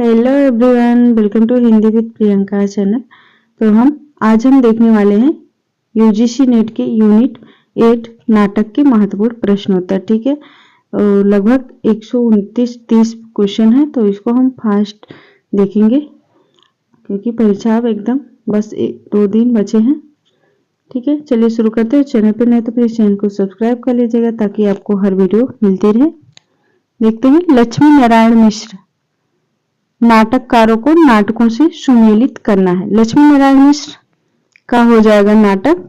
Hello everyone, welcome to Hindi with Priyanka channel. तो आज हम देखने वाले हैं यूजीसी नेट के यूनिट 8 नाटक के महत्वपूर्ण प्रश्नोत्तर। ठीक है, लगभग 129-30 क्वेश्चन है, तो इसको हम फास्ट देखेंगे क्योंकि परीक्षा अब एकदम बस 2 दिन बचे हैं। ठीक है, चलिए शुरू करते हैं। चैनल पर नए तो प्लीज चैनल को सब्सक्राइब कर लीजिएगा ताकि आपको हर वीडियो मिलती रहे। देखते हैं, लक्ष्मी नारायण मिश्र नाटककारों को नाटकों से सुमेलित करना है। लक्ष्मी नारायण मिश्र का हो जाएगा नाटक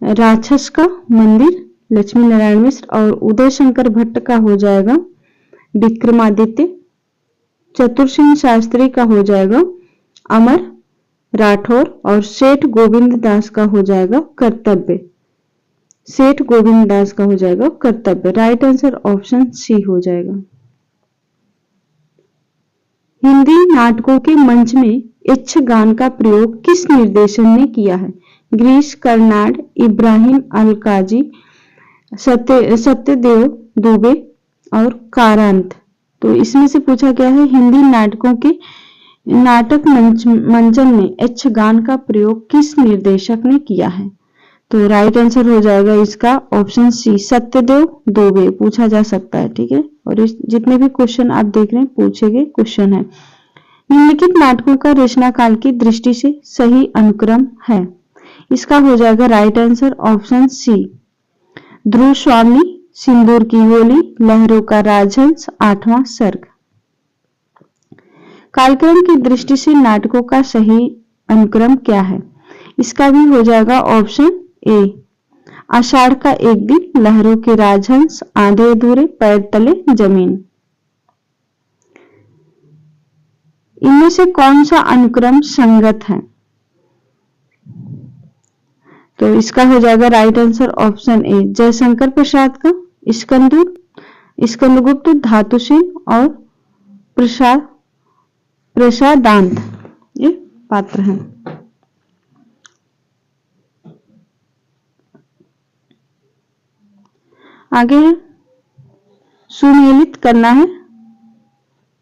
राक्षस का मंदिर, लक्ष्मी नारायण मिश्र। और उदय शंकर भट्ट का हो जाएगा विक्रमादित्य। चतुर सिंह शास्त्री का हो जाएगा अमर राठौर। और सेठ गोविंद दास का हो जाएगा कर्तव्य। सेठ गोविंद दास का हो जाएगा कर्तव्य। राइट आंसर ऑप्शन सी हो जाएगा। हिंदी नाटकों के मंच में यक्षगान का प्रयोग किस निर्देशक ने किया है? गिरीश कर्नाड, इब्राहिम अलकाजी, सत्यदेव दुबे और कारांत। तो इसमें से पूछा गया है हिंदी नाटकों के नाटक मंचन में यक्षगान का प्रयोग किस निर्देशक ने किया है? तो राइट आंसर हो जाएगा इसका ऑप्शन सी, सत्यदेव दुबे। पूछा जा सकता है। ठीक है, और इस जितने भी क्वेश्चन आप देख रहे हैं पूछे गए क्वेश्चन है। निम्नलिखित नाटकों का रचना काल की दृष्टि से सही अनुक्रम है। इसका हो जाएगा राइट आंसर ऑप्शन सी, ध्रुव स्वामी, सिंदूर की होली, लहरों का राजहंस, 8वां सर्ग। कालक्रम की दृष्टि से नाटकों का सही अनुक्रम क्या है? इसका भी हो जाएगा ऑप्शन ए, आषाढ़ का एक दिन, लहरों के राजहंस, आधे अधूरे, पैर तले जमीन। इनमें से कौन सा अनुक्रम संगत है? तो इसका हो जाएगा right answer option A, Jaishankar Prasad का स्कंदगुप्त, धातुसेन और प्रसादांत ये पात्र हैं। आगे सुमेलित करना है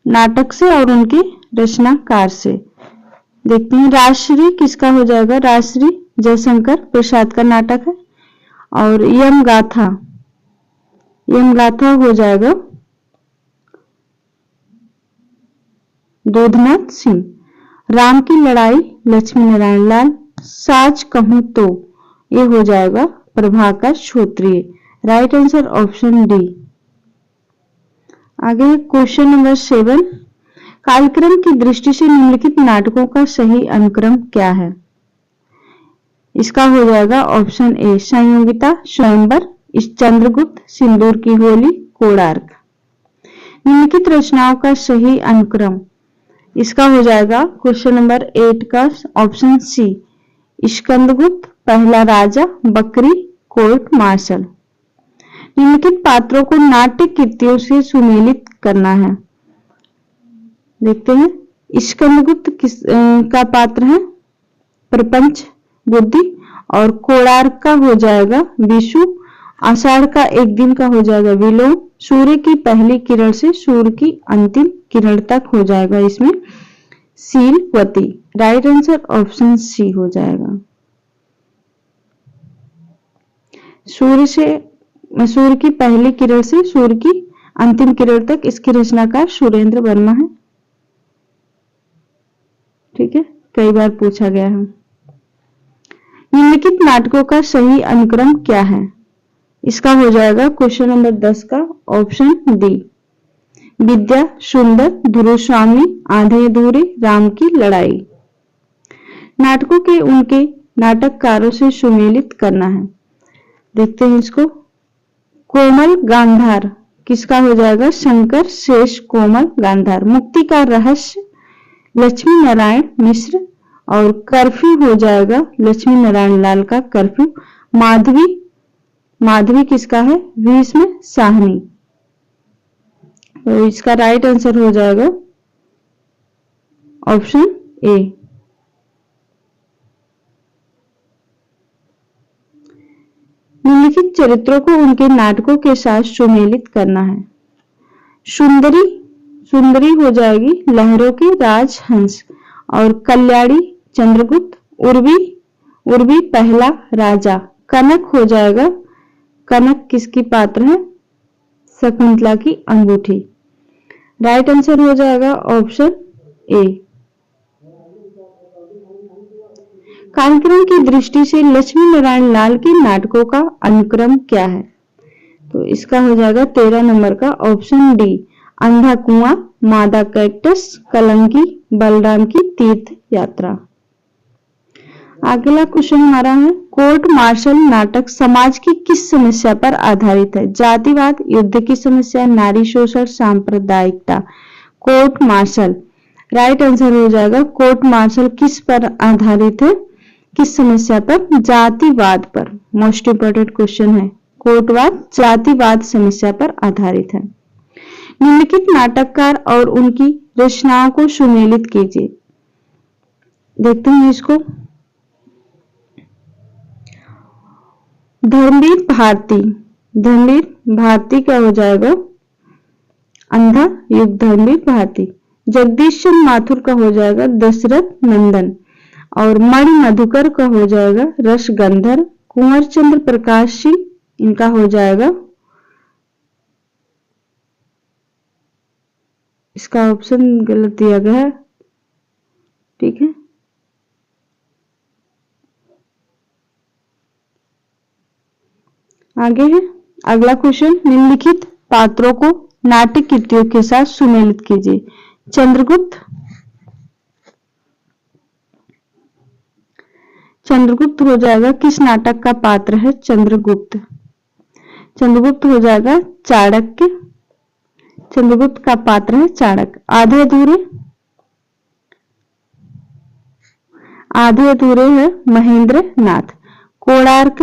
नाटक से और उनके रचनाकार से। देखते हैं, राजश्री किसका हो जाएगा? राजश्री जयशंकर प्रसाद का नाटक है। और यमगाथा हो जाएगा दूधनाथ सिंह। राम की लड़ाई लक्ष्मी नारायण लाल। साच कहूं तो ये हो जाएगा Prabhakar Kshatriya. Right answer option D. आगे क्वेश्चन नंबर 7, कालक्रम की दृष्टि से निम्नलिखित नाटकों का सही अनुक्रम क्या है? इसका हो जाएगा ऑप्शन ए, संयोगिता, स्वयंवर, चंद्रगुप्त, सिंदूर की होली, कोणार्क। निम्नलिखित रचनाओं का सही अनुक्रम, इसका हो जाएगा क्वेश्चन नंबर 8 का ऑप्शन सी, स्कंदगुप्त, पहला राजा, बकरी, कोर्ट मार्शल। निम्नलिखित पात्रों को नाट्य कृतियों से सुमेलित करना है। देखते हैं, स्कंदगुप्त का पात्र है प्रपंच बुद्धि। और कोणार्क का हो जाएगा विषु। आषाढ़ का एक दिन का हो जाएगा विलोम। सूर्य की पहली किरण से सूर्य की अंतिम किरण तक हो जाएगा इसमें शीलवती। राइट आंसर ऑप्शन सी हो जाएगा। सूर्य की पहली किरण से सूर्य की अंतिम किरण तक इसकी रचनाकार सुरेंद्र वर्मा है। ठीक है, कई बार पूछा गया है। निम्नलिखित नाटकों का सही अनुक्रम क्या है? इसका हो जाएगा क्वेश्चन नंबर 10 का ऑप्शन डी, विद्या सुंदर, ध्रुव स्वामी, आधे अधूरे, राम की लड़ाई। नाटकों के उनके नाटककारों से सुमेलित करना है। देखते हैं इसको, कोमल गांधार किसका हो जाएगा? शंकर शेष कोमल गांधार। मुक्ति का रहस्य लक्ष्मी नारायण मिश्र। और कर्फ्यू हो जाएगा लक्ष्मी नारायण लाल का कर्फ्यू। माधवी किसका है? भीष्म साहनी। तो इसका राइट आंसर हो जाएगा ऑप्शन ए। निम्नलिखित चरित्रों को उनके नाटकों के साथ सुमेलित करना है। सुंदरी सुंदरी हो जाएगी लहरों की राजहंस, और कल्याणी चंद्रगुप्त, उर्वी उर्वी पहला राजा, कनक हो जाएगा, कनक किसकी पात्र है, शकुंतला की अंगूठी। राइट आंसर हो जाएगा ऑप्शन ए। कार्यक्रम की दृष्टि से लक्ष्मी नारायण लाल के नाटकों का अनुक्रम क्या है, तो इसका हो जाएगा 13 नंबर का ऑप्शन डी, अंधा कुआं, मादा कैक्टस, कलंकी, बलराम की तीर्थ यात्रा। अगला क्वेश्चन हमारा है, कोर्ट मार्शल नाटक समाज की किस समस्या पर आधारित है, जातिवाद, युद्ध की समस्या, नारी शोषण, सांप्रदायिकता। कोर्ट मार्शल, राइट आंसर हो जाएगा कोर्ट मार्शल किस पर आधारित है, किस समस्या पर, जातिवाद पर। मोस्ट इंपोर्टेंट क्वेश्चन है, कोर्टवाद जातिवाद समस्या पर आधारित है। निम्नलिखित नाटककार और उनकी रचनाओं को सुमेलित कीजिए। देखते हैं इसको। धर्मवीर भारती, धर्मवीर भारती क्या हो जाएगा, अंधा युग धर्मवीर भारती। जगदीश चंद्र माथुर का हो जाएगा दशरथ नंदन, और मणि मधुकर का हो जाएगा रसगंधर। कुंवर चंद्र प्रकाश सिंह, इनका हो जाएगा, इसका ऑप्शन गलत दिया गया है, ठीक है। आगे है अगला क्वेश्चन, निम्नलिखित पात्रों को नाट्य कृतियों के साथ सुमेलित कीजिए। चंद्रगुप्त, चंद्रगुप्त हो जाएगा किस नाटक का पात्र है, चंद्रगुप्त। चंद्रगुप्त हो जाएगा चाणक्य, चंद्रगुप्त का पात्र है चाणक्य। आधे अधूरे, आधे अधूरे है महेंद्र नाथ। कोणार्क,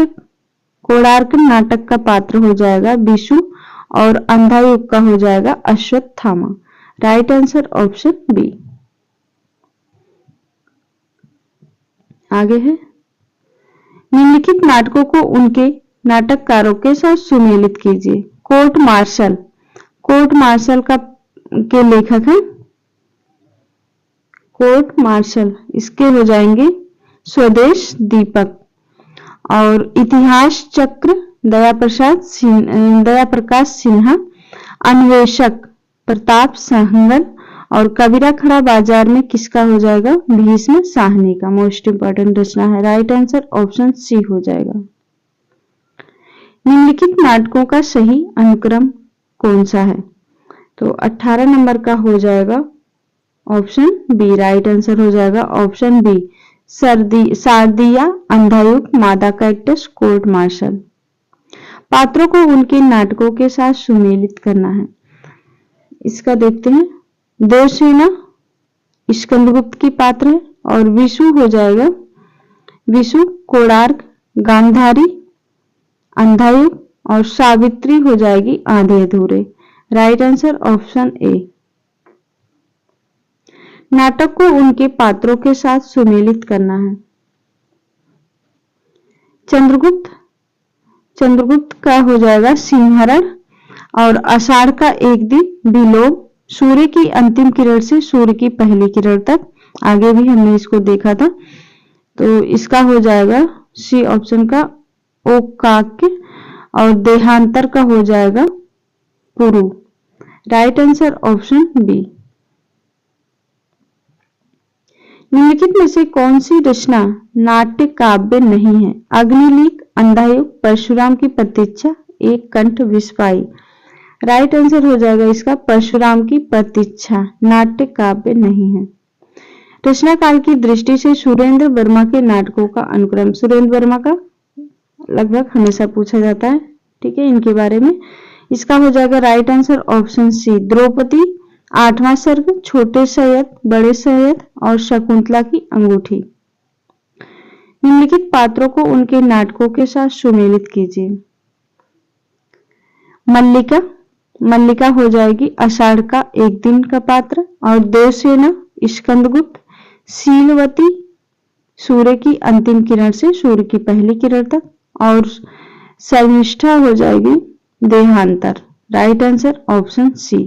कोणार्क नाटक का पात्र हो जाएगा विशु, और अंधा युग का हो जाएगा Ashwatthama. Right answer option B. आगे है, निम्नलिखित नाटकों को उनके नाटककारों के साथ सुमेलित कीजिए। कोर्ट मार्शल, कोर्ट मार्शल का के लेखक हैं कोर्ट मार्शल, इसके हो जाएंगे स्वदेश दीपक। और इतिहास चक्र दया प्रकाश सिन्हा, अन्वेषक प्रताप सहगल, और कबीरा खड़ा बाजार में किसका हो जाएगा, भीष्म साहनी का। मोस्ट इंपोर्टेंट रचना है, राइट आंसर ऑप्शन सी हो जाएगा। निम्नलिखित नाटकों का सही अनुक्रम कौन सा है, तो 18 नंबर का हो जाएगा ऑप्शन बी। राइट आंसर हो जाएगा ऑप्शन बी, शारदिया, अंधायुग, मादा कैक्टस, कोर्ट मार्शल। पात्रों को उनके नाटकों के साथ सुमेलित करना है, इसका देखते हैं। देवसेना स्कंदगुप्त की पात्र है, और विशु हो जाएगा विशु, कोणार्क, गांधारी, अंधायुग, और सावित्री हो जाएगी आधे अधूरे। राइट आंसर ऑप्शन ए। नाटक को उनके पात्रों के साथ सुमेलित करना है। चंद्रगुप्त, चंद्रगुप्त का हो जाएगा सिंहरण, और आषाढ़ का एक दिन विलोम, सूर्य की अंतिम किरण से सूर्य की पहली किरण तक। आगे भी हमने इसको देखा था, तो इसका हो जाएगा सी ऑप्शन का ओकाक्य, और देहांतर का हो जाएगा Puru. Right answer option B. निम्नलिखित में से कौन सी रचना नाट्य काव्य नहीं है, अग्निलीक, अंधायुग, परशुराम की प्रतीक्षा, एक कंठ विस्फाई। राइट आंसर हो जाएगा इसका परशुराम की प्रतीक्षा, नाट्य काव्य नहीं है। रचना काल की दृष्टि से सुरेंद्र वर्मा के नाटकों का अनुक्रम, सुरेंद्र वर्मा का लगभग हमेशा पूछा जाता है, ठीक है, इनके बारे में। इसका हो जाएगा right answer option C, Draupadi, आठवां सर्ग, छोटे सैयद, बड़े सैयद, और शकुंतला की अंगूठी। निम्नलिखित पात्रों को उनके नाटकों के साथ सुमेलित कीजिए। मल्लिका, मल्लिका हो जाएगी आषाढ़ का एक दिन का पात्र, और देवसेना स्कंदगुप्त, शीलवती सूर्य की अंतिम किरण से सूर्य की पहली किरण तक, और शर्मिष्ठा हो जाएगी Dehantar. Right answer option C.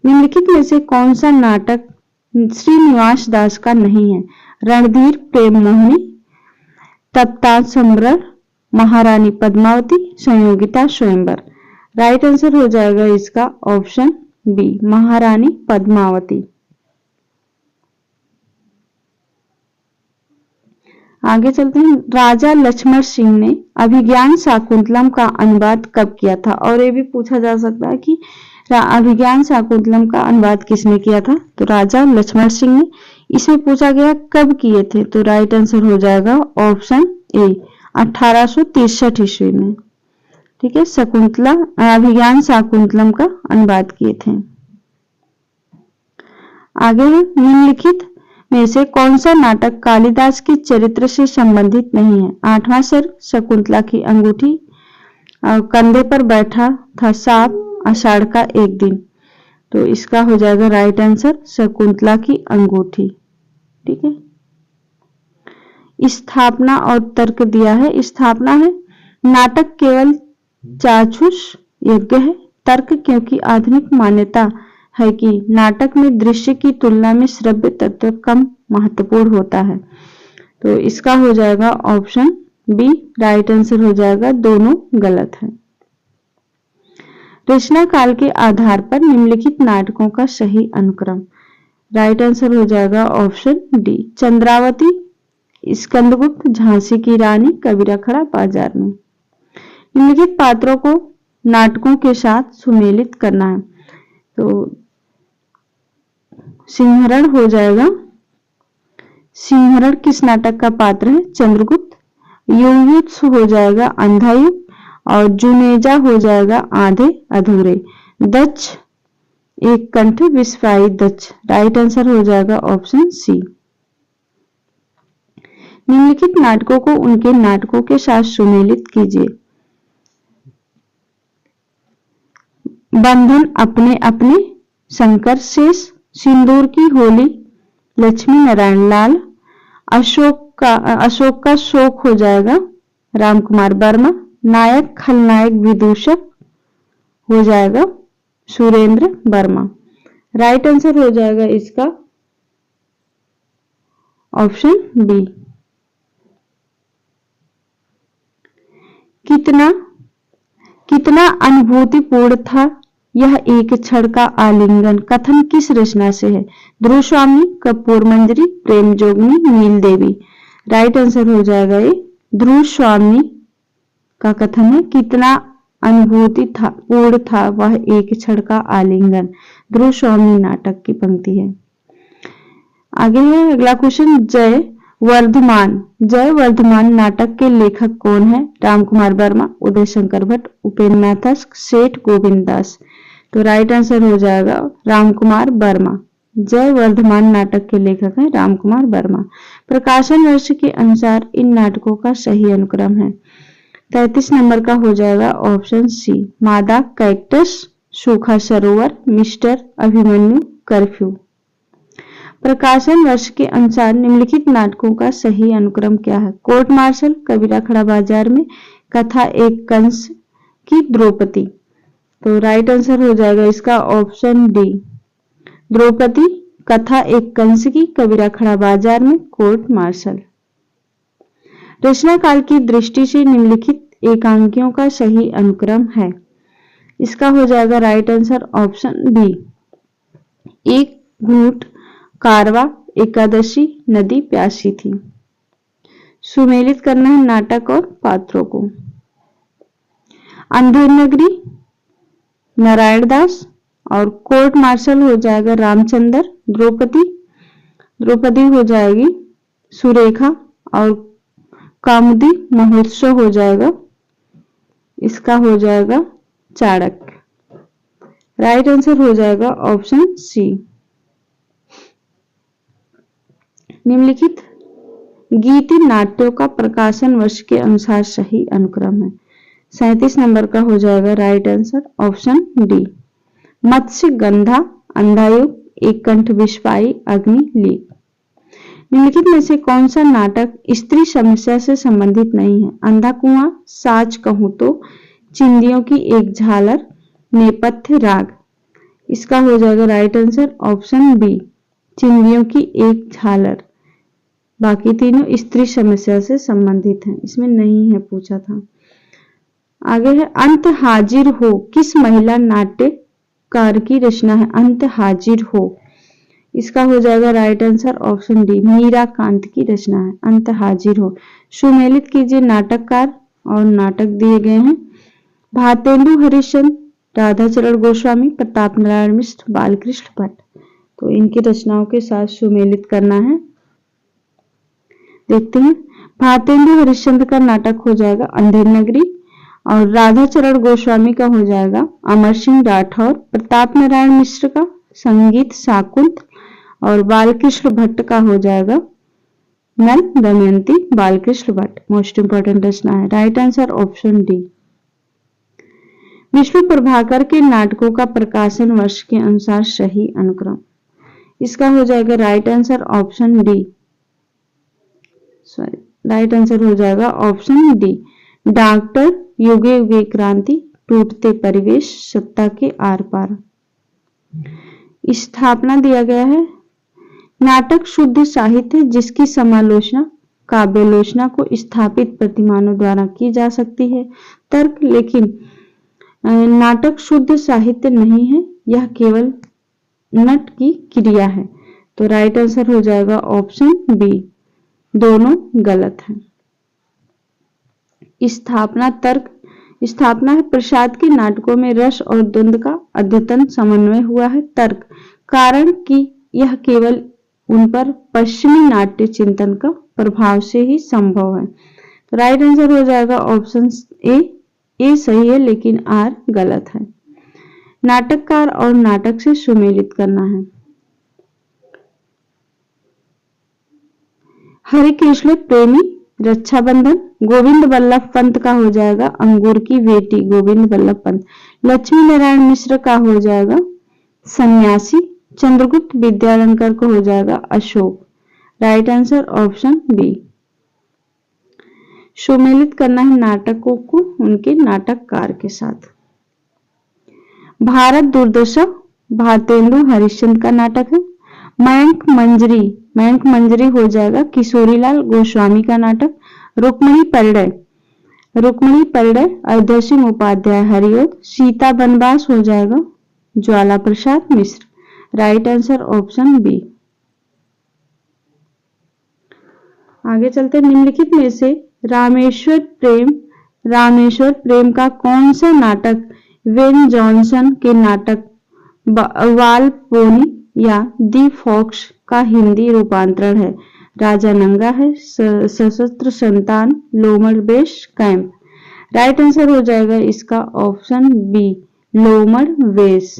निम्नलिखित में से कौन सा नाटक श्रीनिवास दास का नहीं है? रणधीर प्रेम मोहिनी, तप्ता सम्राट, महारानी पद्मावती, संयोगिता स्वयंवर। राइट आंसर हो जाएगा इसका ऑप्शन बी, महारानी पद्मावती। आगे चलते हैं। राजा लक्ष्मण सिंह ने अभिज्ञान शाकुंतलम का अनुवाद कब किया था? और ये भी पूछा जा सकता है कि अभिज्ञान शाकुंतलम का अनुवाद किसने किया था? तो राजा लक्ष्मण सिंह ने। इसमें पूछा गया कब किए थे? तो राइट आंसर हो जाएगा ऑप्शन ए, 1863 ईस्वी में। ठीक है, शकुंतला अभिज्ञान शाकुंतलम का अनुवाद किए थे। आगे है, निम्नलिखित में से कौन सा नाटक कालिदास के चरित्र से संबंधित नहीं है? आठवां सर्ग, शकुंतला की अंगूठी, कंधे पर बैठा था सांप, आषाढ़ का एक दिन। तो इसका हो जाएगा राइट आंसर शकुंतला की अंगूठी। ठीक है, स्थापना और तर्क दिया है। स्थापना है नाटक केवल चाक्षुष योग्य है। तर्क क्योंकि आधुनिक मान्यता है कि नाटक में दृश्य की तुलना में श्रव्य तत्व कम महत्वपूर्ण होता है। तो इसका हो जाएगा ऑप्शन बी, राइट आंसर हो जाएगा, दोनों गलत है। रचना काल के आधार पर निम्नलिखित नाटकों का सही अनुक्रम। राइट आंसर हो जाएगा ऑप्शन डी, चंद्रावती, स्कंदगुप्त, झांसी की रानी, कबीरा खड़ा बाजार में। निम्नलिखित पात्रों को नाटकों के साथ सुमेलित करना है। तो सिंहरण हो जाएगा। सिंहरण किस नाटक का पात्र है? चंद्रगुप्त। युयुत्स हो जाएगा अंधायुक्त, और जुनेजा हो जाएगा आधे अधूरे। दक्ष एक कंठ विस्फाई दक्ष। राइट आंसर हो जाएगा ऑप्शन सी। निम्नलिखित नाटकों को उनके नाटकों के साथ सुमेलित कीजिए। बंधन अपने अपने, शंकर शेष, सिंदूर की होली, लक्ष्मी नारायण लाल, अशोक का शोक हो जाएगा रामकुमार वर्मा, नायक खलनायक विदूषक हो जाएगा सुरेंद्र वर्मा। राइट आंसर हो जाएगा इसका ऑप्शन बी। कितना अनुभूतिपूर्ण था यह एक क्षण का आलिंगन, कथन किस रचना से है? ध्रुव स्वामी, कपूर मंजरी, प्रेम जोगनी, नील देवी। राइट आंसर हो जाएगा ये ध्रुव स्वामी का कथन है। कितना अनुभूति था पूर्ण था वह एक क्षण का आलिंगन, ध्रुव स्वामी नाटक की पंक्ति है। आगे है अगला क्वेश्चन। जय वर्धमान नाटक के लेखक कौन है? रामकुमार वर्मा, उदय शंकर भट्ट, उपेन्द्र नाथ, सेठ गोविंद दास। तो राइट आंसर हो जाएगा रामकुमार वर्मा। जय वर्धमान नाटक के लेखक हैं रामकुमार वर्मा। प्रकाशन वर्ष के अनुसार इन नाटकों का सही अनुक्रम है। 33 नंबर का हो जाएगा ऑप्शन सी, मादा, कैक्टस, सूखा सरोवर, मिस्टर अभिमन्यु, कर्फ्यू। प्रकाशन वर्ष के अनुसार निम्नलिखित नाटकों का सही अनुक्रम क्या है? कोर्ट मार्शल, कबीरा खड़ा बाजार में, कथा एक कंस की, द्रौपदी। तो राइट आंसर हो जाएगा इसका ऑप्शन डी, द्रौपदी, कथा एक कंस की, कबीरा खड़ा बाजार में, कोर्ट मार्शल। रचना काल की दृष्टि से निम्नलिखित एकांकियों का सही अनुक्रम है। इसका हो जाएगा राइट आंसर ऑप्शन बी, एक घूंट कारवा, एकादशी, नदी प्यासी थी। सुमेलित करना है नाटक और पात्रों को। अंधेर नगरी नारायण दास, और कोर्ट मार्शल हो जाएगा रामचंद्र। द्रौपदी हो जाएगी सुरेखा, और कामुदी महोत्सव हो जाएगा, इसका हो जाएगा चाणक्य। राइट आंसर हो जाएगा ऑप्शन सी। निम्नलिखित गीति नाट्यों का प्रकाशन वर्ष के अनुसार सही अनुक्रम है। 37 नंबर का हो जाएगा राइट आंसर ऑप्शन डी, मत्स्य गंधा, अंधायुग, एक कंठ विस्फाई, अग्नि लीक। निम्नलिखित में से कौन सा नाटक स्त्री समस्या से संबंधित नहीं है? अंधा कुआं, साच कहूं तो, चिंदियों की एक झालर, नेपथ्य राग। इसका हो जाएगा राइट आंसर ऑप्शन बी, चिंदियों की एक झालर। बाकी तीनों स्त्री समस्या से संबंधित हैं, इसमें नहीं है पूछा था। आगे है अंत हाजिर हो किस महिला नाट्यकार की रचना है? अंत हाजिर हो, इसका हो जाएगा right answer option D, Meera Kant की रचना है अंत हाजिर हो। सुमेलित कीजिए नाटककार और नाटक दिए गए हैं। भारतेंदु हरिश्चंद्र, राधाचरण गोस्वामी, प्रताप नारायण मिश्र, बालकृष्ण भट्ट। तो इनकी रचनाओं के साथ सुमेलित करना है। देखते हैं, भारतेंदु हरिश्चंद्र का नाटक हो जाएगा अंधेर नगरी, और राधाचरण गोस्वामी का हो जाएगा अमर सिंह राठौर, प्रताप नारायण मिश्र का संगीत शाकुंत, और बालकृष्ण भट्ट का हो जाएगा नल दमयंती। बालकृष्ण भट्ट मोस्ट इंपोर्टेंट रचना है, right answer option D. Vishnu Prabhakar के नाटकों का प्रकाशन वर्ष के अनुसार सही अनुक्रम, इसका हो जाएगा right answer option D, sorry right answer हो जाएगा ऑप्शन डी, डॉक्टर, युगे युगे क्रांति, टूटते परिवेश, सत्ता के आर पार। स्थापना दिया गया है, नाटक शुद्ध साहित्य जिसकी समालोचना काव्यालोचना को स्थापित प्रतिमानों द्वारा की जा सकती है। तर्क, लेकिन नाटक शुद्ध साहित्य नहीं है, यह केवल नट की क्रिया है। तो राइट आंसर हो जाएगा ऑप्शन बी, दोनों गलत हैं। स्थापना तर्क, स्थापना है प्रसाद के नाटकों में रस और द्वंद्व का अद्यतन समन्वय हुआ है। तर्क, कारण कि यह केवल उन पर पश्चिमी नाट्य चिंतन का प्रभाव से ही संभव है। तो राइट आंसर हो जाएगा ऑप्शन ए सही है लेकिन आर गलत है। नाटककार और नाटक से सुमेलित करना है। हरे कृष्ण प्रेमी, रक्षाबंधन, गोविंद वल्लभ पंत का हो जाएगा अंगूर की बेटी, गोविंद वल्लभ पंत। लक्ष्मी नारायण मिश्र का हो जाएगा सन्यासी, चंद्रगुप्त विद्यालंकर को हो जाएगा Ashok. Right answer option B. सुमेलित करना है नाटकों को उनके नाटककार के साथ। भारत दुर्दशा भारतेंदु हरिश्चंद्र का नाटक है। मयंक मंजरी, मयंक मंजरी हो जाएगा किशोरीलाल गोस्वामी का नाटक। रुक्मणी परिणय, रुक्मणी परिणय अयोध्या सिंह उपाध्याय हरिओद। सीता वनवास हो जाएगा Jwala Prasad Mishra. Right answer option B. आगे चलते, निम्नलिखित में से रामेश्वर प्रेम का कौन सा नाटक वेन जॉनसन के नाटक वाल पोनी या दी फॉक्स का हिंदी रूपांतरण है? राजा नंगा है, सशस्त्र संतान, लोमड़ वेश, कैंप। राइट आंसर हो जाएगा इसका ऑप्शन बी, लोमड़ वेश।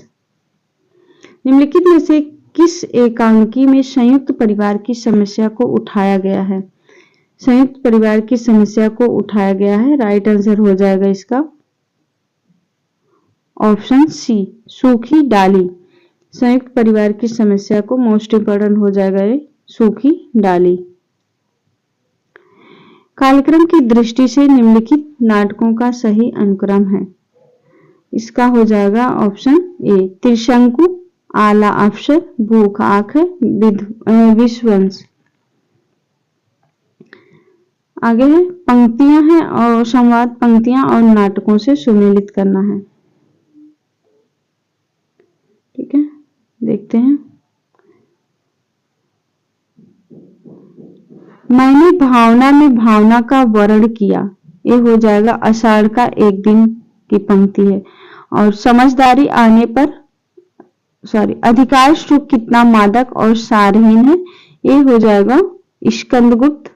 निम्नलिखित में से किस एकांकी में संयुक्त परिवार की समस्या को उठाया गया है? संयुक्त परिवार की समस्या को उठाया गया है। राइट आंसर हो जाएगा इसका ऑप्शन सी, सूखी डाली। संयुक्त परिवार की समस्या को मोस्ट इंपोर्टेंट हो जाएगा ये सूखी डाली। कालक्रम की दृष्टि से निम्नलिखित नाटकों का सही अनुक्रम है? इसका हो जाएगा ऑप्शन ए, त्रिशंकु, आला अफसर, भूख आंख, विश्ववंश। आगे है पंक्तियां हैं और संवाद पंक्तियां और नाटकों से सुमेलित करना है। ठीक है, देखते हैं। मैंने भावना में भावना का वर्ण किया, ये हो जाएगा आषाढ़ का एक दिन की पंक्ति है। और समझदारी आने पर अधिकार सुख कितना मादक और सारहीन है, ये हो जाएगा स्कंदगुप्त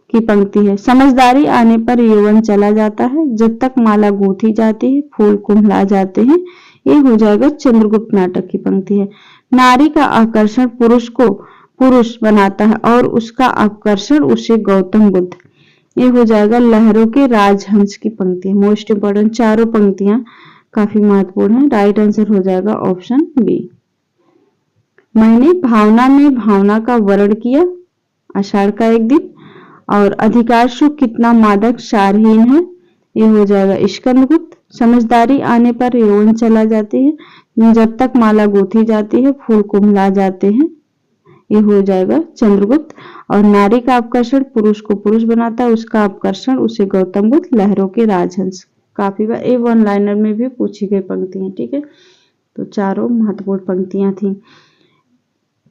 की पंक्ति है। समझदारी आने पर यौवन चला जाता है, जब तक माला गूंथी जाती है फूल कुम्हला जाते हैं, ये हो जाएगा चंद्रगुप्त नाटक की पंक्ति है। नारी का आकर्षण पुरुष को पुरुष बनाता है और उसका आकर्षण उसे गौतम बुद्ध, ये हो जाएगा लहरों के राजहंस की पंक्ति है। मोस्ट इंपोर्टेंट चारों पंक्तियां काफी महत्वपूर्ण है। राइट आंसर हो जाएगा ऑप्शन बी। मैंने भावना में भावना का वर्ण किया, आषाढ़ का एक दिन, और अधिकार सुख कितना मादक सारहीन है, ये हो जाएगा स्कंदगुप्त। समझदारी आने पर यौवन चला जाती है, जब तक माला गूंथी जाती है फूल कुम्हला जाते हैं, ये हो जाएगा चंद्रगुप्त। और नारी का आकर्षण पुरुष को पुरुष बनाता है, उसका आकर्षण उसे गौतम बुद्ध। लहरों के राजहंस, काफी बार ये वन लाइनर में भी पूछी गई पंक्ति है, ठीक है। तो चारों महत्वपूर्ण पंक्तियां थी।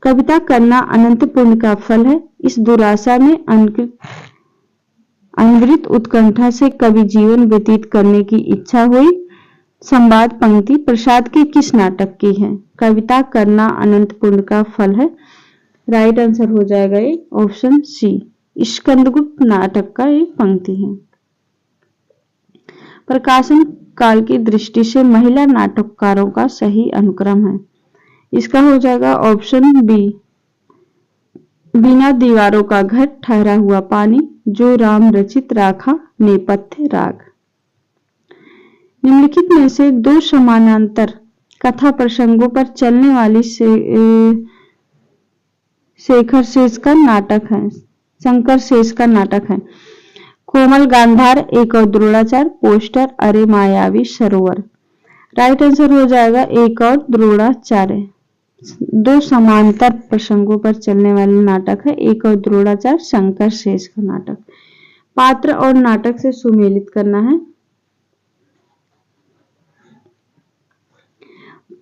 कविता करना अनंत पुण्य का फल है। इस दुराशा में अनवरत उत्कंठा से कवि जीवन व्यतीत करने की इच्छा हुई। संवाद पंक्ति प्रसाद के किस नाटक की है? कविता करना अनंत पुण्य का फल है। राइट आंसर हो जाएगा ये ऑप्शन सी, स्कंदगुप्त नाटक का एक पंक्ति है। प्रकाशन काल की दृष्टि से महिला नाटककारों का सही अनुक्रम है, इसका हो जाएगा ऑप्शन बी, बिना दीवारों का घर, ठहरा हुआ पानी, जो राम रचित राखा, नेपथ्य राग। निम्नलिखित में से दो समानांतर कथा प्रसंगों पर चलने वाली शेखर शेष का नाटक है, शंकर शेष का नाटक है। कोमल गांधार, एक और द्रोणाचार्य, पोस्टर, अरे मायावी सरोवर। राइट आंसर हो जाएगा एक और द्रोणाचार्य। दो समांतर प्रसंगों पर चलने वाले नाटक है, एक और द्रोणाचार्य, शंकर शेष का नाटक। पात्र और नाटक से सुमेलित करना है।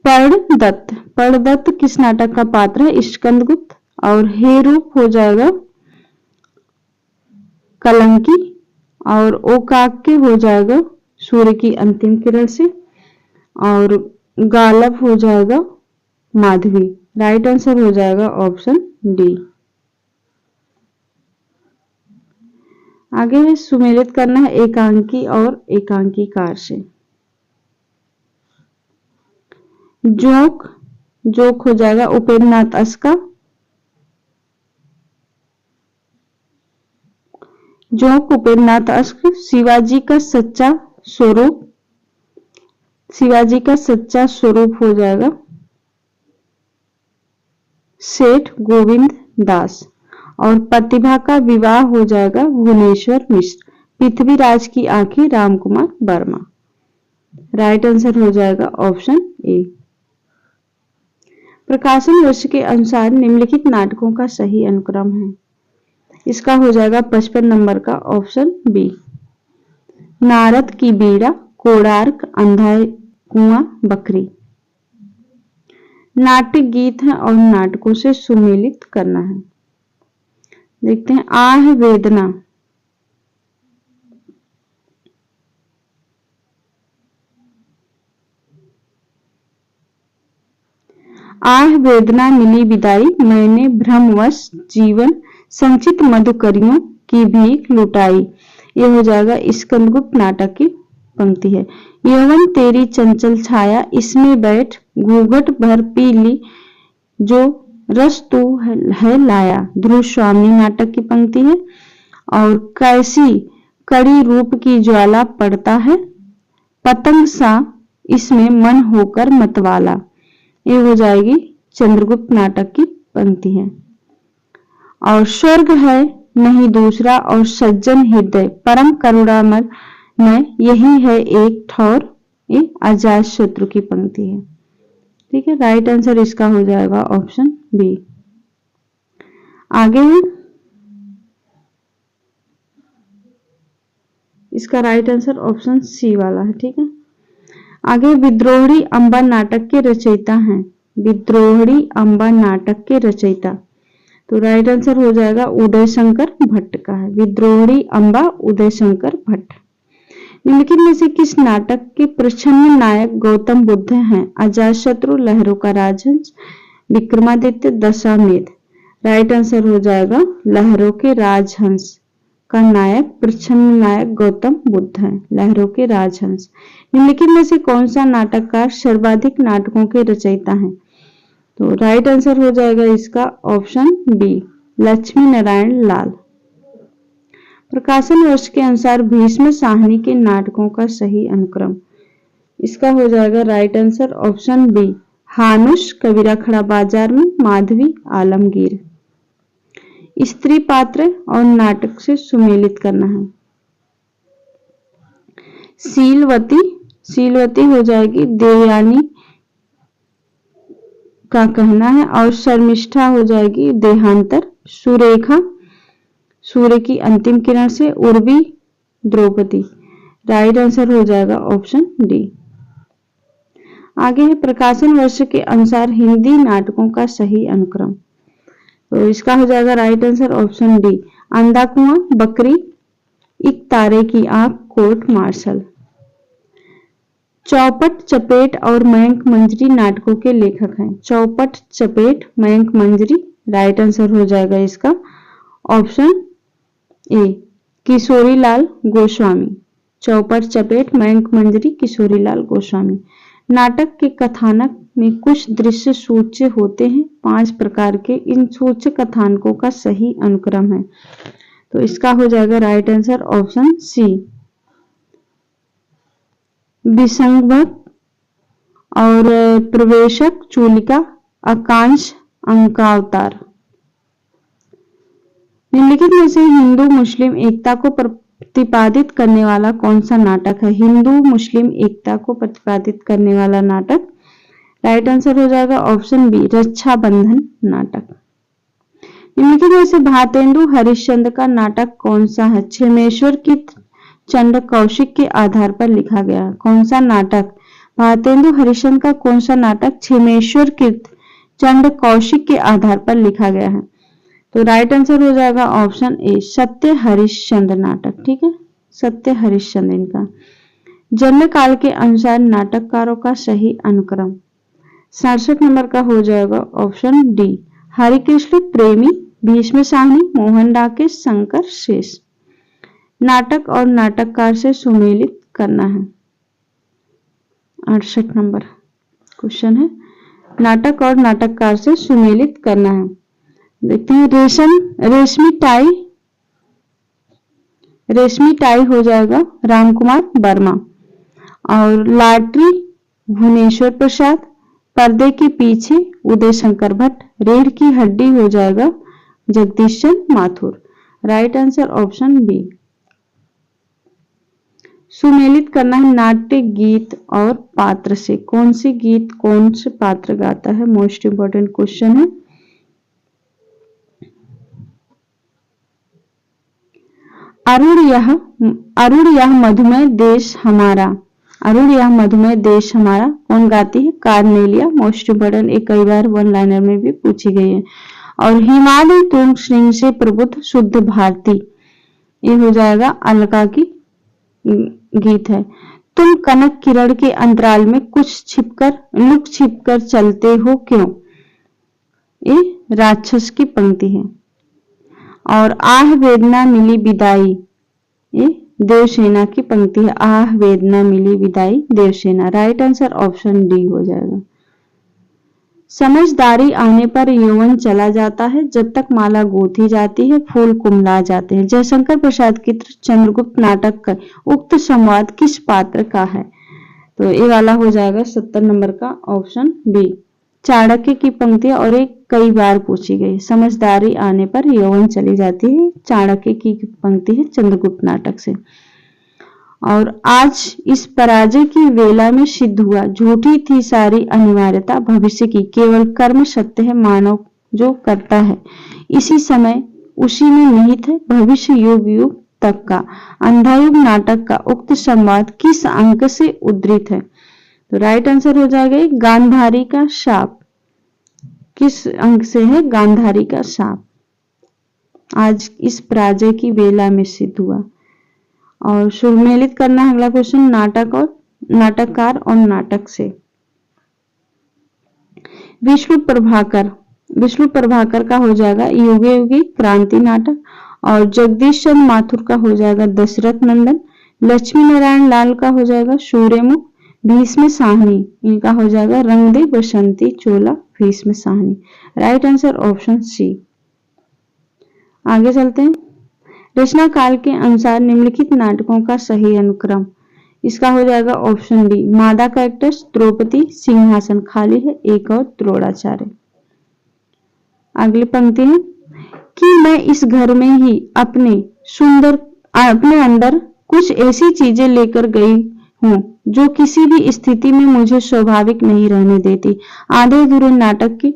पर्णदत्त, पर्णदत्त किस नाटक का पात्र है? स्कंदगुप्त। और हे रूप हो जाएगा कलंकी। और ओकाक्य हो जाएगा सूर्य की अंतिम किरण से। और गालब हो जाएगा माधवी। राइट आंसर हो जाएगा ऑप्शन डी। आगे है सुमेलित करना है एकांकी और एकांकीकार से। जोक, जोक हो जाएगा उपेंद्रनाथ अस्का। जोक उपेंद्रनाथ अस्क। शिवाजी का सच्चा स्वरूप, शिवाजी का सच्चा स्वरूप हो जाएगा सेठ गोविंद दास। और प्रतिभा का विवाह हो जाएगा भुवनेश्वर मिश्र। पृथ्वीराज की आंखें रामकुमार वर्मा। राइट आंसर हो जाएगा ऑप्शन ए। प्रकाशन वर्ष के अनुसार निम्नलिखित नाटकों का सही अनुक्रम है, इसका हो जाएगा 55 नंबर का ऑप्शन बी। नारद की बीड़ा, कोणार्क, अंधा कुआं, बकरी। नाटक गीत है और नाटकों से सुमेलित करना है। देखते हैं आह वेदना। आह वेदना मिली विदाई, मैंने भ्रमवश जीवन संचित मधुकरियों की भीख लुटाई। यह हो जाएगा स्कंदगुप्त नाटक की पंक्ति है। यौवन तेरी चंचल छाया, इसमें बैठ घूंघट भर पी ली, जो रस तू है लाया। ध्रुव स्वामी नाटक की पंक्ति है। और कैसी कड़ी रूप की ज्वाला पड़ता है, पतंग सा इसमें मन होकर मतवाला। ये हो जाएगी चंद्रगुप्त नाटक की पंक्ति है। और स्वर्ग है नहीं दूसरा और सज्जन हृदय, परम करुणामय में यही है एक ठौर, ये अजात शत्रु की पंक्ति है। ठीक है, राइट आंसर इसका हो जाएगा ऑप्शन बी। आगे है इसका राइट आंसर ऑप्शन सी वाला है। ठीक है, आगे विद्रोही अंबा नाटक के रचयिता हैं। विद्रोही अंबा नाटक के रचयिता, तो राइट आंसर हो जाएगा उदय शंकर भट्ट का है। विद्रोही अंबा उदय शंकर भट्ट। निम्नलिखित में से किस नाटक के प्रछन्न नायक गौतम बुद्ध हैं? अजातशत्रु, लहरों का राजहंस, विक्रमादित्य, दशामेध। राइट आंसर हो जाएगा लहरों के राजहंस का नायक, प्रछन्न नायक गौतम बुद्ध हैं। लहरों के राजहंस। निम्नलिखित में से कौन सा नाटककार सर्वाधिक नाटकों के रचयिता हैं? तो राइट आंसर हो जाएगा इसका ऑप्शन बी, लक्ष्मी नारायण लाल। प्रकाशन वर्ष के अनुसार भीष्म साहनी के नाटकों का सही अनुक्रम, इसका हो जाएगा राइट आंसर ऑप्शन बी, हानुश, कबीरा खड़ा बाजार में, माधवी, आलमगीर। स्त्री पात्र और नाटक से सुमेलित करना है। शीलवती शीलवती हो जाएगी देवयानी का कहना है, और शर्मिष्ठा हो जाएगी देहांतर, सुरेखा सूर्य की अंतिम किरण से, उर्वी द्रौपदी। राइट आंसर हो जाएगा ऑप्शन डी। आगे है प्रकाशन वर्ष के अनुसार हिंदी नाटकों का सही अनुक्रम। तो इसका हो जाएगा राइट आंसर ऑप्शन डी, अंधा कुआं, बकरी, एक तारे की आंख, कोर्ट मार्शल। चौपट, चपेट और मयंक मंजरी नाटकों के लेखक हैं। चौपट, चपेट, मयंक मंजरी। राइट आंसर हो जाएगा इसका ऑप्शन ए, किशोरीलाल गोस्वामी। चौपट, चपेट, मयंक मंजरी, किशोरीलाल गोस्वामी। नाटक के कथानक में कुछ दृश्य सूच्य होते हैं 5 प्रकार के, इन सूच्य कथानकों का सही अनुक्रम है। तो इसका हो जाएगा राइट आंसर ऑप्शन सी, विसंगत और प्रवेशक, चूलिका, आकांक्ष, अंकावतार। निम्नलिखित में से हिंदू मुस्लिम एकता को प्रतिपादित करने वाला कौन सा नाटक है? हिंदू मुस्लिम एकता को प्रतिपादित करने वाला नाटक। राइट आंसर हो जाएगा ऑप्शन बी, रक्षाबंधन नाटक। निम्नलिखित में से भारतेंदु हरिश्चंद्र का नाटक कौन सा है? क्षेमेश्वर की चंद्र कौशिक के आधार पर लिखा गया। कौन सा नाटक? भारतेंदु हरिश्चंद्र का कौन सा नाटक क्षेमेश्वर की चंद्र कौशिक के आधार पर लिखा गया है? तो राइट आंसर हो जाएगा ऑप्शन ए, सत्य हरिश्चंद्र नाटक। ठीक है, सत्य हरिश्चंद्र इनका। जन्म काल के अनुसार नाटककारों का सही अनुक्रम 67 नंबर का हो जाएगा ऑप्शन डी, हरिकृष्ण प्रेमी, भीष्म साहनी, मोहन डाके, शंकर शेष। नाटक और नाटककार से सुमेलित करना है। 68 नंबर क्वेश्चन है, नाटक और नाटककार से सुमेलित करना है। देखते हैं, रेशमी टाई हो जाएगा रामकुमार वर्मा, और लाटरी भुवनेश्वर प्रसाद, पर्दे के पीछे उदय शंकर भट्ट, रीढ़ की हड्डी हो जाएगा Jagdish Chandra Mathur. Right answer option B. सुमेलित करना है नाट्य गीत और पात्र से। कौन से गीत कौन से पात्र गाता है, मोस्ट इंपॉर्टेंट क्वेश्चन है। अरुण यह मधुमेह देश हमारा, अरुण यह मधुमेह देश हमारा कौन गाती है? कार्नेलिया। मोस्ट इंपोर्टेंट, एक कई बार वन लाइनर में भी पूछी गई है। और हिमालय तुंग श्रृंग से प्रबुद्ध शुद्ध भारती, ये हो जाएगा अलका की गीत है। तुम कनक किरण के अंतराल में कुछ लुक छिपकर चलते हो क्यों, ये राक्षस की पंक्ति है। और आह वेदना मिली विदाई, ये देवसेना की पंक्ति है। आह वेदना मिली विदाई, Devsena. Right answer option D हो जाएगा। समझदारी आने पर यौवन चला जाता है, जब तक माला गूंथी जाती है फूल कुमला जाते हैं। जयशंकर प्रसाद की चंद्रगुप्त नाटक का उक्त संवाद किस पात्र का है? तो ये वाला हो जाएगा 70 नंबर का ऑप्शन बी, चाणक्य की पंक्ति, और एक कई बार पूछी गई। समझदारी आने पर यौवन चली जाती है, चाणक्य की पंक्ति है चंद्रगुप्त नाटक से। और आज इस पराजय की वेला में सिद्ध हुआ, झूठी थी सारी अनिवार्यता भविष्य की, केवल कर्म सत्य है मानव जो करता है, इसी समय उसी में निहित है भविष्य युग युग तक का। अंधायुग नाटक का उक्त संवाद किस अंक से उद्धृत है? तो राइट आंसर हो जाएगा गांधारी का शाप। किस अंक से है? गांधारी का शाप। आज इस पराजय की वेला में सिद्ध हुआ। और सुमेलित करना है अगला क्वेश्चन, नाटककार और नाटक से। विष्णु प्रभाकर का हो जाएगा युगे युगे क्रांति नाटक, और जगदीश चंद्र माथुर का हो जाएगा दशरथ नंदन, लक्ष्मी नारायण लाल का हो जाएगा सूर्यमुख, भीष्म साहनी इनका हो जाएगा Rang De Basanti Chola, Bhisham Sahni. Right answer option C. आगे चलते हैं, रचना काल के अनुसार निम्नलिखित नाटकों का सही अनुक्रम। इसका हो जाएगा ऑप्शन डी, मादा कैरेक्टर्स, द्रौपदी, सिंहासन खाली है, एक और द्रोणाचार्य। अगली पंक्ति है कि मैं इस घर में ही अपने अंदर कुछ ऐसी चीजें लेकर गई हूँ जो किसी भी स्थिति में मुझे स्वाभाविक नहीं रहने देती। आधे अधूरे नाटक की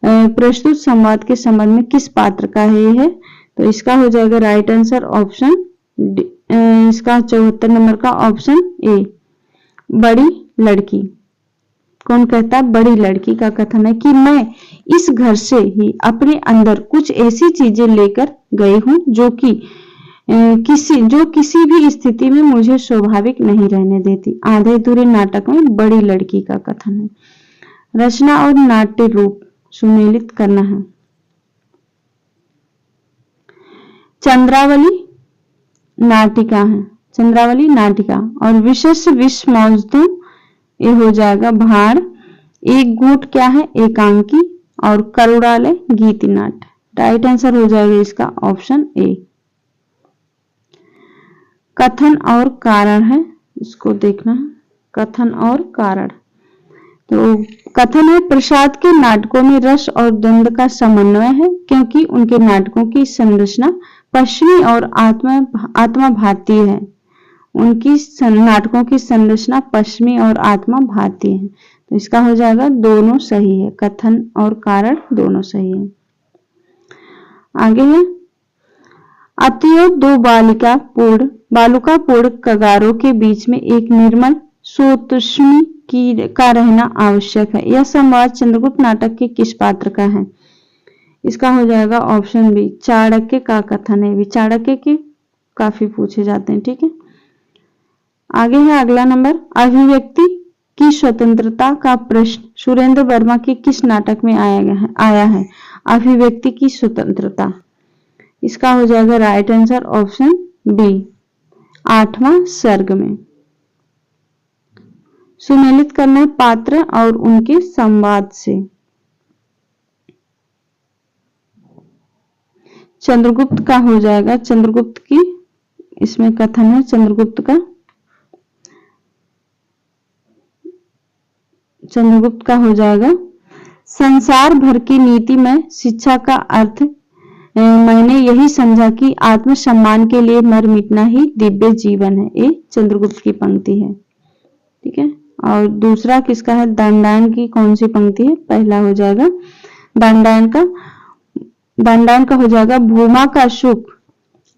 प्रस्तुत संवाद के संबंध में किस पात्र का है यह? तो इसका हो जाएगा राइट आंसर ऑप्शन इसका 74 नंबर का ऑप्शन ए, बड़ी लड़की। कौन कहता है? बड़ी लड़की का कथन है कि मैं इस घर से ही अपने अंदर कुछ ऐसी चीजें लेकर गई हूं जो किसी भी स्थिति में मुझे स्वाभाविक नहीं रहने देती। आधे अधूरे नाटक में बड़ी लड़की का कथन है। रचना और नाट्य रूप सुमेलित करना है। चंद्रावली नाटिका है, चंद्रावली नाटिका। और विशेष विश्व मौजूद ये हो जाएगा भाड़। एक गुट क्या है? एकांकी। और करुणालय गीति नाट्य। राइट आंसर हो जाएगा इसका ऑप्शन ए। कथन और कारण है, इसको देखना है। कथन और कारण, तो कथन है प्रसाद के नाटकों में रस और द्वंद्व का समन्वय है क्योंकि उनके नाटकों की संरचना पश्चिमी और आत्मा भारतीय है। उनकी नाटकों की संरचना पश्चिमी और आत्मा भारतीय है। तो इसका हो जाएगा दोनों सही है, कथन और कारण दोनों सही है। आगे है अतएव दो बालुका पूर्ण कगारों के बीच में एक निर्मल सोतुष्णी का रहना आवश्यक है। यह संवाद चंद्रगुप्त नाटक के किस पात्र का है? इसका हो जाएगा ऑप्शन बी, चाणक्य का कथन है। भी चाणक्य के काफी पूछे जाते हैं, ठीक है। आगे है अगला नंबर, अभिव्यक्ति की स्वतंत्रता का प्रश्न सुरेंद्र वर्मा के किस नाटक में आया है? अभिव्यक्ति की स्वतंत्रता, इसका हो जाएगा राइट आंसर ऑप्शन बी, 8वां सर्ग में। सुमेलित करना है पात्र और उनके संवाद से। चंद्रगुप्त का हो जाएगा, चंद्रगुप्त की इसमें कथन है चंद्रगुप्त का हो जाएगा संसार भर की नीति में शिक्षा का अर्थ मैंने यही समझा कि आत्मसम्मान के लिए मर मिटना ही दिव्य जीवन है। ये चंद्रगुप्त की पंक्ति है, ठीक है। और दूसरा किसका है? दंडायन की कौन सी पंक्ति है? पहला हो जाएगा दंडायन का हो जाएगा भूमा का सुख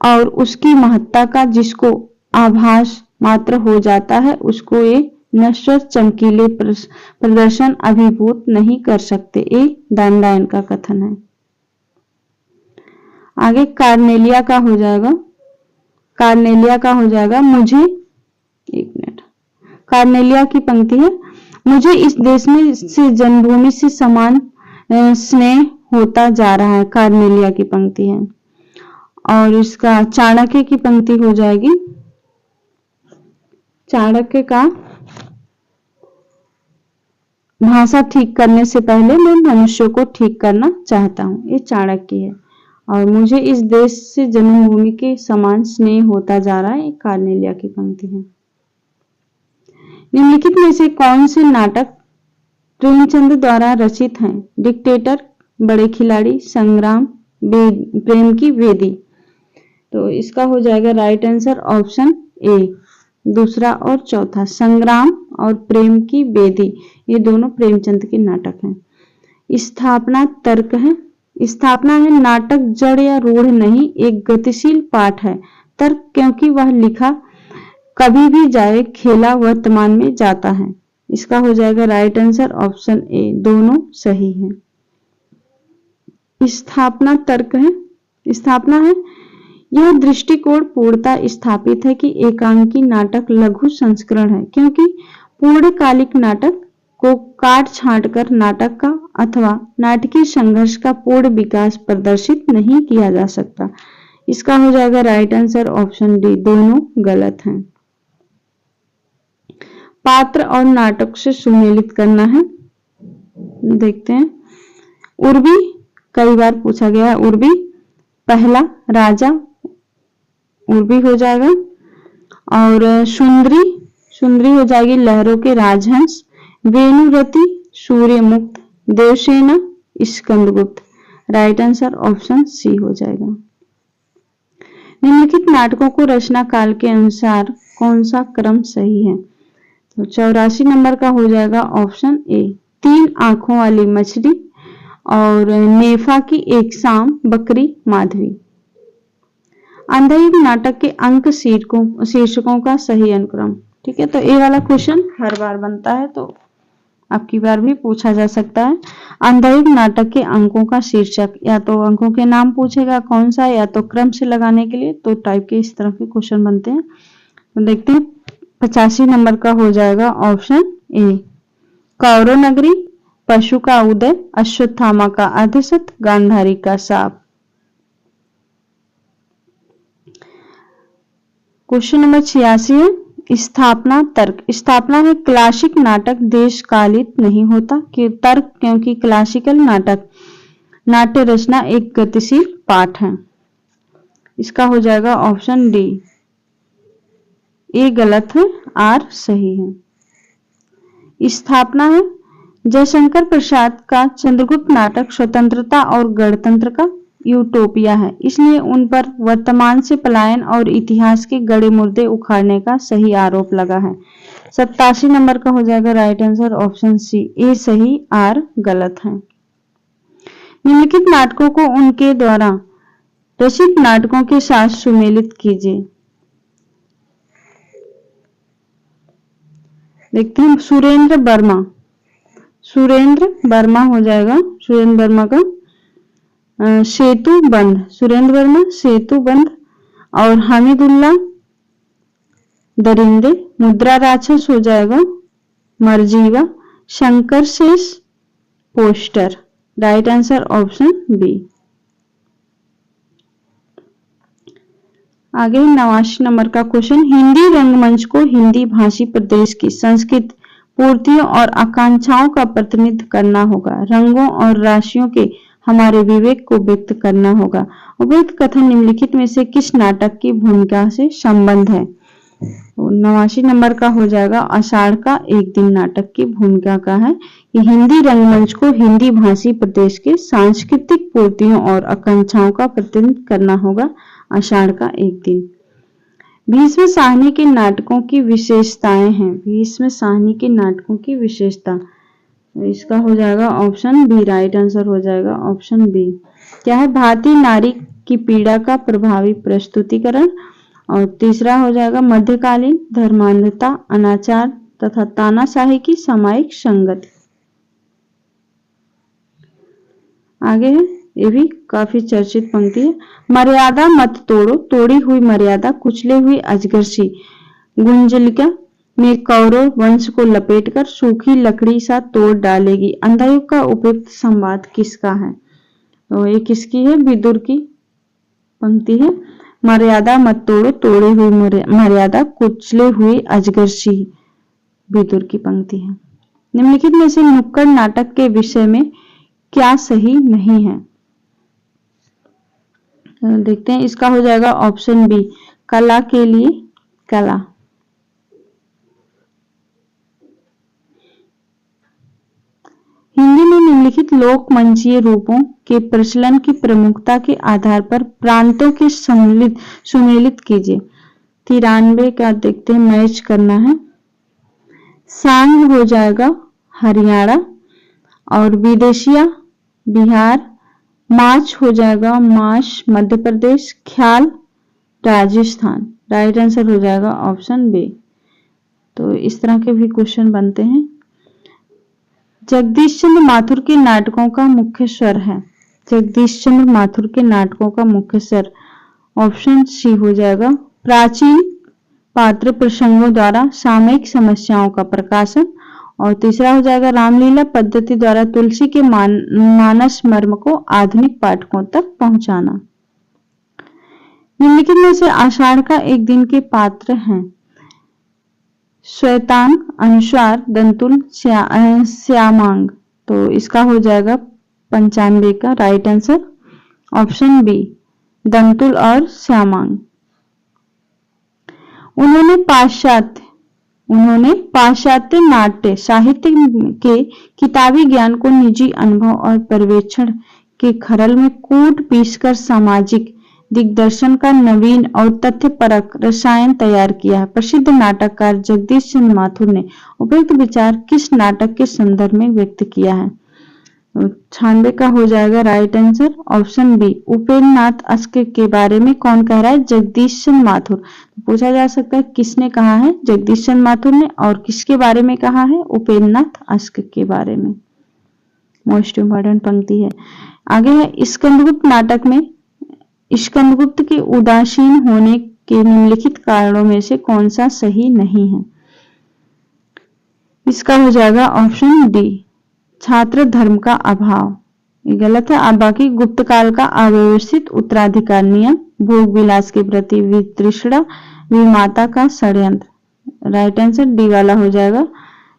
और उसकी महत्ता का जिसको आभास मात्र हो जाता है उसको ये नश्वर चमकीले प्रदर्शन अभिभूत नहीं कर सकते। ये दंडायन का कथन है। आगे कार्नेलिया का हो जाएगा मुझे, एक मिनट, कार्नेलिया की पंक्ति है, मुझे इस देश में से जन्मभूमि से समान स्नेह होता जा रहा है। कार्नेलिया की पंक्ति है। और इसका चाणक्य की पंक्ति हो जाएगी, चाणक्य का भाषा ठीक करने से पहले मैं मनुष्य को ठीक करना चाहता हूं। ये चाणक्य है। और मुझे इस देश से जन्मभूमि के समान स्नेह होता जा रहा है, कार्नेलिया की पंक्ति है। निम्नलिखित में से कौन से नाटक प्रेमचंद द्वारा रचित हैं? डिक्टेटर, बड़े खिलाड़ी, संग्राम, प्रेम की वेदी। तो इसका हो जाएगा राइट आंसर ऑप्शन ए, दूसरा और चौथा, संग्राम और प्रेम की वेदी, ये दोनों प्रेमचंद के नाटक हैं। स्थापना तर्क है, स्थापना है नाटक जड़ या रूढ़ नहीं, एक गतिशील पाठ है। तर्क क्योंकि वह लिखा कभी भी जाए, खेला वर्तमान में जाता है। इसका हो जाएगा राइट आंसर ऑप्शन ए, दोनों सही है। स्थापना तर्क है, स्थापना है यह दृष्टिकोण पूर्णतः स्थापित है कि एकांकी नाटक लघु संस्करण है क्योंकि पूर्णकालिक नाटक को काट छांट कर नाटक का अथवा नाटकीय संघर्ष का पूर्ण विकास प्रदर्शित नहीं किया जा सकता। इसका हो जाएगा राइट आंसर ऑप्शन डी, दोनों गलत हैं। पात्र और नाटक से सुमेलित करना है, देखते हैं। उर्वी कई बार पूछा गया है, उर्वी पहला राजा उर्वी हो जाएगा। और सुंदरी हो जाएगी लहरों के राजहंस, वेणुरति सूर्यमुक्त, Devsena Skandagupta. Right answer option C हो जाएगा। निम्नलिखित नाटकों को रचना काल के अनुसार कौन सा क्रम सही है? तो 84 नंबर का हो जाएगा ऑप्शन ए, 3 आंखों वाली मछली और नेफा की एक शाम, बकरी, माधवी। अंधायुग नाटक के अंक शीर्षकों का सही अनुक्रम। ठीक है, तो ये वाला क्वेश्चन हर बार बनता है, तो आपकी बार भी पूछा जा सकता है। अंधायुग नाटक के अंकों का शीर्षक, या तो अंकों के नाम पूछेगा कौन सा, या तो क्रम से लगाने के लिए, तो टाइप के इस तरह के क्वेश्चन बनते हैं। तो देखते हैं 85 नंबर का हो जाएगा ऑप्शन ए, कौरव नगरी, पशु का उदय, अश्वत्थामा का अर्धशत, गांधारी का शाप। क्वेश्चन नंबर 86 है स्थापना तर्क। स्थापना है क्लासिक नाटक देशकालित नहीं होता कि तर्क, क्योंकि क्लासिकल नाटक नाट्य रचना एक गतिशील पाठ है। इसका हो जाएगा ऑप्शन डी, ए गलत है, आर सही है। स्थापना है जयशंकर प्रसाद का चंद्रगुप्त नाटक स्वतंत्रता और गणतंत्र का यूटोपिया है, इसलिए उन पर वर्तमान से पलायन और इतिहास के गड़े मुर्दे उखाड़ने का सही आरोप लगा है। 87 नंबर का हो जाएगा राइट आंसर ऑप्शन सी, ए सही, आर गलत है। निम्नलिखित नाटकों को उनके द्वारा रचित नाटकों के साथ सुमेलित कीजिए। देखते हैं सुरेंद्र वर्मा, सुरेंद्र वर्मा हो जाएगा, सुरेंद्र वर्मा का सेतु बंध, सुरेंद्र वर्मा सेतु बंध, और हामिदुल्ला दरिंदे। मुद्रा राक्षस हो जाएगा Marjeeva, Shankar Shesh poster. Right answer option B. आगे 89 नंबर का क्वेश्चन, हिंदी रंगमंच को हिंदी भाषी प्रदेश की संस्कृति, पूर्तियों और आकांक्षाओं का प्रतिनिधित्व करना होगा। रंगों और राशियों के हमारे विवेक को व्यक्त करना होगा। उपयुक्त कथन निम्नलिखित में से किस नाटक की भूमिका से संबंध है। 89 नंबर का हो जाएगा आषाढ़ का एक दिन नाटक की भूमिका का है कि हिंदी रंगमंच को हिंदी भाषी प्रदेश के सांस्कृतिक पूर्तियों और आकांक्षाओं का प्रतिनिधित्व करना होगा। आषाढ़ का एक दिन। भीष्म साहनी के नाटकों की विशेषताएं हैं। भीष्म साहनी के नाटकों की विशेषता, इसका हो जाएगा ऑप्शन बी, राइट आंसर हो जाएगा ऑप्शन बी। क्या है, भारतीय नारी की पीड़ा का प्रभावी प्रस्तुतिकरण, और तीसरा हो जाएगा मध्यकालीन धर्मांधता, अनाचार तथा तानाशाही की सामायिक संगति। आगे है, ये भी काफी चर्चित पंक्ति है, मर्यादा मत तोड़ो, तोड़ी हुई मर्यादा, कुचले हुई अजगरसी गुंजलिका में कौरव वंश को लपेटकर सूखी लकड़ी सा तोड़ डालेगी। अंधायुग का उपयुक्त संवाद किसका है। तो ये किसकी है, विदुर की पंक्ति है, मर्यादा मत तोड़ो, तोड़ी हुई मर्यादा, कुचले हुई अजगरसी, विदुर की पंक्ति है। निम्नलिखित में से नुक्कड़ नाटक के विषय में क्या सही नहीं है। देखते हैं, इसका हो जाएगा ऑप्शन बी, कला के लिए कला। हिंदी में निम्नलिखित लोक मंचीय रूपों के प्रचलन की प्रमुखता के आधार पर प्रांतों के सुमेलित कीजिए। 93 का देखते हैं, मैच करना है। सांग हो जाएगा हरियाणा, और विदेशिया बिहार, माछ हो जाएगा माश मध्य प्रदेश, ख्याल राजस्थान। राइट आंसर हो जाएगा ऑप्शन बी। तो इस तरह के भी क्वेश्चन बनते हैं। जगदीश चंद्र माथुर के नाटकों का मुख्य स्वर है। जगदीश चंद्र माथुर के नाटकों का मुख्य स्वर ऑप्शन सी हो जाएगा प्राचीन पात्र प्रसंगों द्वारा सामयिक समस्याओं का प्रकाशन, और तीसरा हो जाएगा रामलीला पद्धति द्वारा तुलसी के मानस मर्म को आधुनिक पाठकों तक पहुंचाना। निम्नलिखित में से आषाढ़ का एक दिन के पात्र हैं श्वेतांग, अनुस्वार, दंतुल, श्यामांग। तो इसका हो जाएगा 95 का राइट आंसर ऑप्शन बी, दंतुल और श्यामांग। उन्होंने पाश्चात्य नाट्य साहित्य के किताबी ज्ञान को निजी अनुभव और पर्यवेक्षण के खरल में कूट पीसकर सामाजिक दिग्दर्शन का नवीन और तथ्यपरक रसायन तैयार किया है। प्रसिद्ध नाटककार जगदीश चंद्र माथुर ने उपयुक्त विचार किस नाटक के संदर्भ में व्यक्त किया है? 96 का हो जाएगा right answer option B. Upendra Nath Ashk के बारे में कौन कह रहा है? जगदीश चंद्र माथुर। पूछा जा सकता है किसने कहा है? जगदीश चंद्र माथुर ने। और किसके बारे में कहा है? उपेंद्र नाथ अश्क के बारे में। मोस्ट इंपॉर्टेंट पंक्ति है। आगे है स्कंदगुप्त नाटक में स्कंदगुप्त के उदासीन होने के निम्नलिखित कारणों में से कौन सा सही नहीं है? इसका हो जाएगा ऑप्शन डी, छात्र धर्म का अभाव। ये गलत है। अब बाकी गुप्त काल का अव्यवस्थित उत्तराधिकार नियम, भोग विलास के प्रति वितृष्णा, विमाता का षड्यंत्र। राइट आंसर डी वाला हो जाएगा,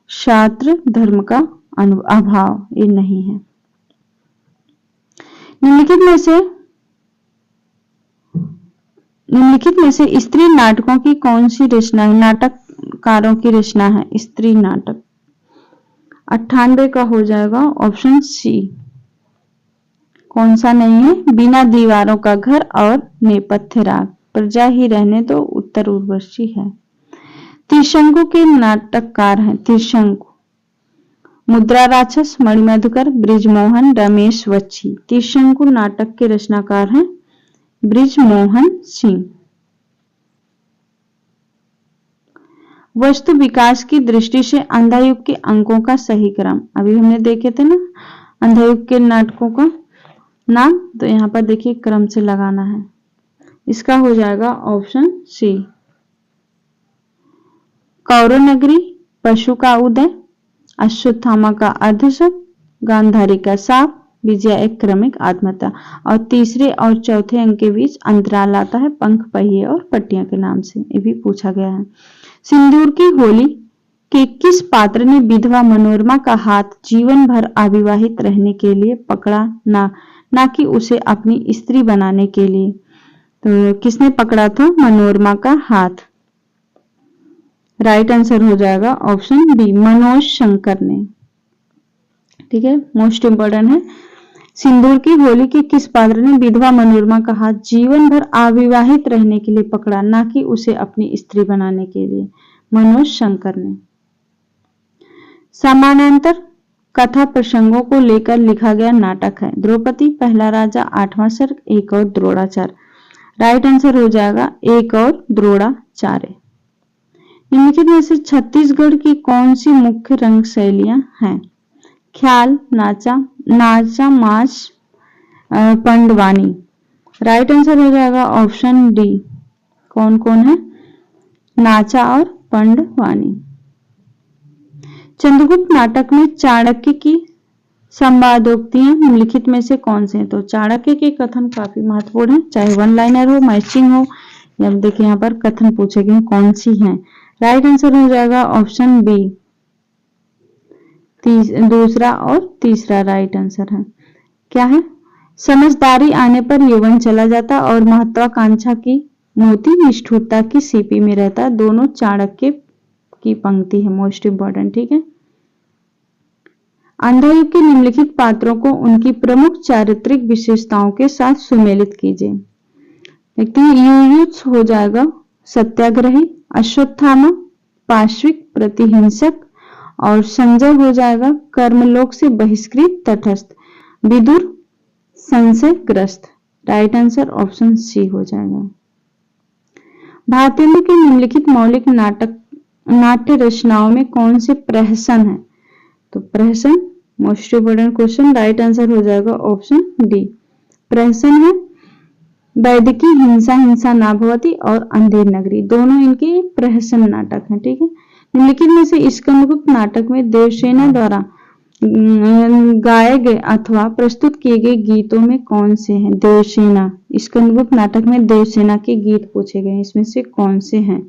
छात्र धर्म का अभाव। ये नहीं है। निम्नलिखित में से स्त्री नाटकों की कौन सी रचना है? नाटककारों की रचना है स्त्री नाटक। 98 का हो जाएगा ऑप्शन सी। कौन सा नहीं है? बिना दीवारों का घर और नेपथ्य राग, प्रजा ही रहने तो उत्तर उर्वशी है। त्रिशंकु के नाटककार हैं। त्रिशंकु मुद्रा राक्षस, मणिमधुकर, ब्रिजमोहन, रमेश वच्छी। त्रिशंकु नाटक के रचनाकार हैं ब्रिजमोहन सिंह। वस्तु विकास की दृष्टि से अंधायुग के अंकों का सही क्रम, अभी हमने देखे थे ना अंधायुग के नाटकों का नाम, तो यहाँ पर देखिए क्रम से लगाना है। इसका हो जाएगा ऑप्शन सी। कौरव नगरी, पशु का उदय, अश्वत्थामा का अर्धशक, गांधारी का साप, विजया एक क्रमिक आत्महत्या। और तीसरे और चौथे अंक के बीच अंतराल आता है पंख, पहिए और पट्टियां के नाम से। ये भी पूछा गया है। सिंदूर की होली के किस पात्र ने विधवा मनोरमा का हाथ जीवन भर अविवाहित रहने के लिए पकड़ा, ना कि उसे अपनी स्त्री बनाने के लिए? तो किसने पकड़ा था मनोरमा का हाथ? राइट आंसर हो जाएगा ऑप्शन बी, मनोज शंकर ने। ठीक है, मोस्ट इंपॉर्टेंट है। सिंदूर की होली के किस पात्र ने विधवा मनोरमा का हाथ जीवन भर अविवाहित रहने के लिए पकड़ा, ना कि उसे अपनी स्त्री बनाने के लिए? मनोज शंकर ने। समानांतर कथा प्रसंगों को लेकर लिखा गया नाटक है द्रौपदी, पहला राजा, आठवां सर्ग, एक और द्रोणाचार्य। राइट आंसर हो जाएगा एक और द्रोणाचार्य। निम्नलिखित में से छत्तीसगढ़ की कौन सी मुख्य रंग शैलियां हैं? ख्याल, नाचा माच, पंडवानी। राइट आंसर हो जाएगा ऑप्शन डी। कौन कौन है? नाचा और पंडवानी। चंद्रगुप्त नाटक में चाणक्य की संवादोक्तियां निम्नलिखित में से कौन से हैं? तो चाणक्य के कथन काफी महत्वपूर्ण है, चाहे वन लाइनर हो, मैचिंग हो, या देखिए यहाँ पर कथन पूछे गए कौन सी हैं। राइट आंसर हो जाएगा ऑप्शन बी, दूसरा और तीसरा राइट आंसर है। क्या है? समझदारी आने पर यौवन चला जाता और महत्वाकांक्षा की मोती निष्ठुरता की सीपी में रहता। दोनों चाणक्य की पंक्ति है, मोस्ट इंपॉर्टेंट। ठीक है। अंधायुग के निम्नलिखित पात्रों को उनकी प्रमुख चारित्रिक विशेषताओं के साथ सुमेलित कीजिए। देखते हैं, युयुत्स हो जाएगा सत्याग्रही, अश्वत्थामा पाश्विक प्रतिहिंसक, और संजय हो जाएगा कर्मलोक से बहिष्कृत तटस्थ, विदुर संशयग्रस्त। राइट आंसर ऑप्शन सी हो जाएगा। भारतीयों के निम्नलिखित मौलिक नाट्य रचनाओं में कौन से प्रहसन है? तो प्रहसन most important question. Right answer हो जाएगा ऑप्शन डी। प्रहसन है वैदिकी, हिंसा हिंसा ना भवती और अंधेर नगरी, दोनों इनके प्रहसन नाटक हैं। ठीक है। निम्नलिखित में से स्कंदगुप्त नाटक में देवसेना द्वारा गाए गए अथवा प्रस्तुत किए गए गीतों में कौन से हैं? देवसेना, स्कंदगुप्त नाटक में देवसेना के गीत पूछे गए, इसमें से कौन से हैं?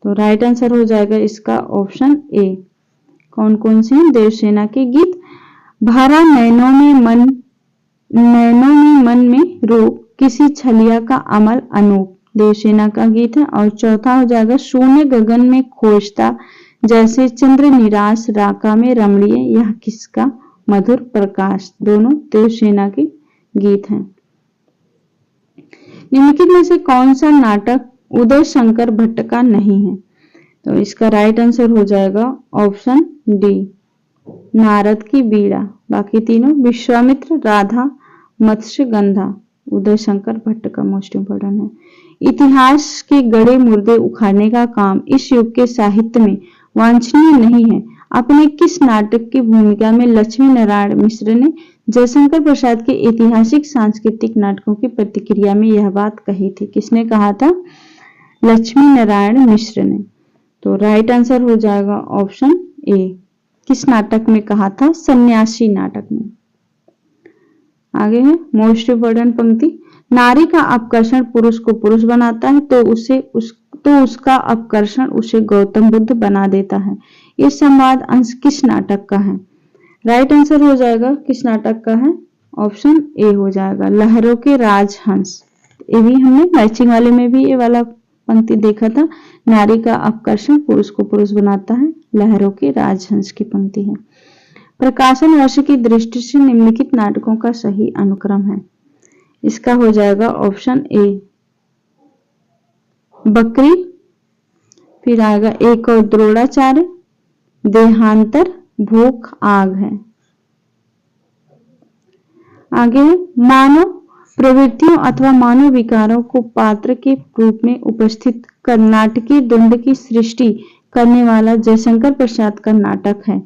तो राइट आंसर हो जाएगा इसका ऑप्शन ए। कौन कौन से हैं देवसेना के गीत? भरा नैनों में मन में रूप, किसी छलिया का अमल अनूप, देवसेना का गीत है। और चौथा हो जाएगा शून्य गगन में खोजता, जैसे चंद्र निराश राका में रमणीय, यह किसका मधुर प्रकाश, दोनों देवसेना के गीत हैं। निम्नलिखित में से कौन सा नाटक उदय शंकर भट्ट का नहीं है? तो इसका राइट आंसर हो जाएगा ऑप्शन डी, नारद की बीड़ा। बाकी तीनों विश्वामित्र, राधा, मत्स्यगंधा उदय शंकर भट्ट का मोस्ट इंपोर्टेंट है। इतिहास के गड़े मुर्दे उखाड़ने का काम इस युग के साहित्य में वांछनीय नहीं है। अपने किस नाटक की भूमिका में लक्ष्मी नारायण मिश्र ने जयशंकर प्रसाद के ऐतिहासिक सांस्कृतिक नाटकों की प्रतिक्रिया में यह बात कही थी? किसने कहा था? लक्ष्मी नारायण मिश्र ने। तो राइट आंसर हो जाएगा ऑप्शन ए। किस नाटक में कहा था? सन्यासी नाटक में। आगे है मोस्ट इंपोर्टेंट पंक्ति, नारी का आकर्षण पुरुष को पुरुष बनाता है तो उसका आकर्षण उसे गौतम बुद्ध बना देता है। ये संवाद अंश किस नाटक का है? राइट आंसर हो जाएगा किस नाटक का है? ऑप्शन ए हो जाएगा, लहरों के राजहंस। ये भी हमने मैचिंग वाले में भी ये वाला पंक्ति देखा था, नारी का आकर्षण पुरुष को पुरुष बनाता है, लहरों के राजहंस की पंक्ति है। प्रकाशन वर्ष की दृष्टि से निम्नलिखित नाटकों का सही अनुक्रम है? इसका हो जाएगा ऑप्शन ए, बकरी, फिर आएगा एक और द्रोणाचार्य, देहांतर, भूख आग है। आगे है मानव प्रवृत्तियों अथवा मानव विकारों को पात्र के रूप में उपस्थित कर नाटकीय द्वंद्व की सृष्टि करने वाला जयशंकर प्रसाद का नाटक है।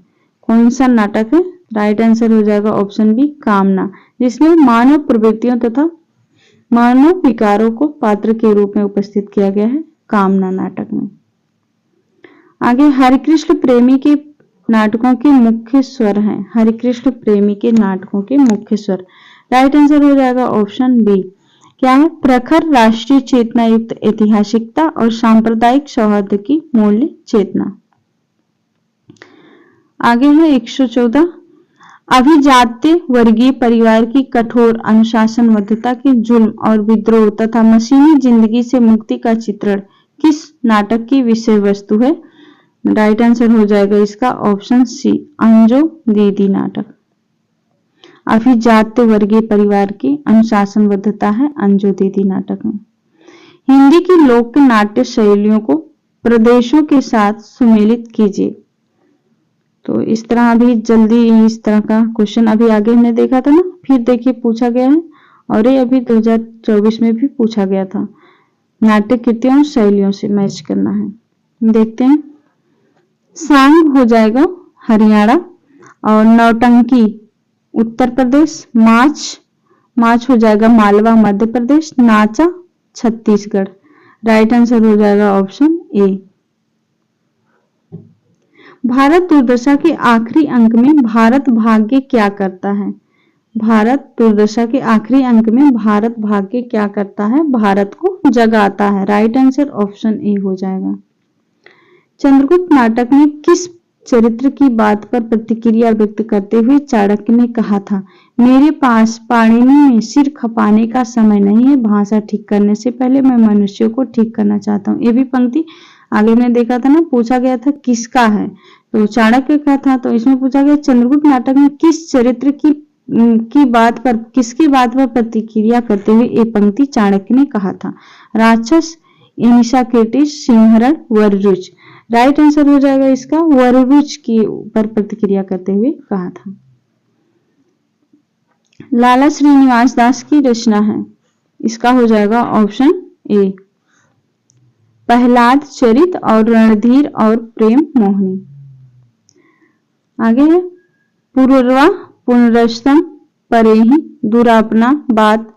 कौन सा नाटक है? राइट आंसर हो जाएगा ऑप्शन बी, कामना, जिसमें मानव प्रवृत्तियों तथा मानव विकारों को पात्र के रूप में उपस्थित किया गया है, कामना नाटक में। आगे हरिकृष्ण प्रेमी के नाटकों के मुख्य स्वर हैं। हरिकृष्ण प्रेमी के नाटकों के मुख्य स्वर, राइट आंसर हो जाएगा ऑप्शन बी। क्या है? प्रखर राष्ट्रीय चेतना युक्त ऐतिहासिकता और सांप्रदायिक सौहार्द की मूल्य चेतना। आगे है 114, अभिजात्य वर्गीय परिवार की कठोर अनुशासनबद्धता के जुल्म और विद्रोह तथा मशीनी जिंदगी से मुक्ति का चित्रण किस नाटक की विषय वस्तु है? राइट आंसर हो जाएगा इसका ऑप्शन सी, अंजो दीदी नाटक। अभिजात्य वर्गीय परिवार की अनुशासनबद्धता है अंजो दीदी नाटक में। हिंदी की लोक नाट्य शैलियों को प्रदेशों के साथ सुमेलित कीजिए। तो इस तरह अभी जल्दी इस तरह का क्वेश्चन अभी आगे हमने देखा था ना, फिर देखिए पूछा गया है और ये अभी 2024 में भी पूछा गया था। नाट्य कृतियों शैलियों से मैच करना है। देखते हैं, सांग हो जाएगा हरियाणा और नौटंकी उत्तर प्रदेश, माच हो जाएगा मालवा मध्य प्रदेश, नाचा छत्तीसगढ़। राइट आंसर हो जाएगा ऑप्शन ए। भारत दुर्दशा के आखिरी अंक में भारत भाग्य क्या करता है? भारत दुर्दशा के आखिरी अंक में भारत भाग्य क्या करता है? भारत को जगाता है। राइट आंसर ऑप्शन ए हो जाएगा। चंद्रगुप्त नाटक में किस चरित्र की बात पर प्रतिक्रिया व्यक्त करते हुए चाणक्य ने कहा था, मेरे पास पाणिनि में सिर खपाने का समय नहीं है, भाषा ठीक करने से पहले मैं मनुष्यों को ठीक करना चाहता हूँ। ये भी पंक्ति आगे ने देखा था ना, पूछा गया था किसका है, तो चाणक्य का था। तो इसमें पूछा गया चंद्रगुप्त नाटक में किस चरित्र की बात पर किसकी बात पर प्रतिक्रिया करते हुए ये पंक्ति चाणक्य ने कहा था? राक्षस, एनिसाक्रेटिस, सिंहरण, वररुच। राइट आंसर हो जाएगा इसका वररुच की ऊपर प्रतिक्रिया करते हुए कहा था। लाला श्रीनिवास दास की रचना है, इसका हो जाएगा ऑप्शन ए, प्रहलाद चरित और रणधीर और प्रेम मोहिनी। आगे है पूर्वा पुनरस्तम परेहि दुरापना बात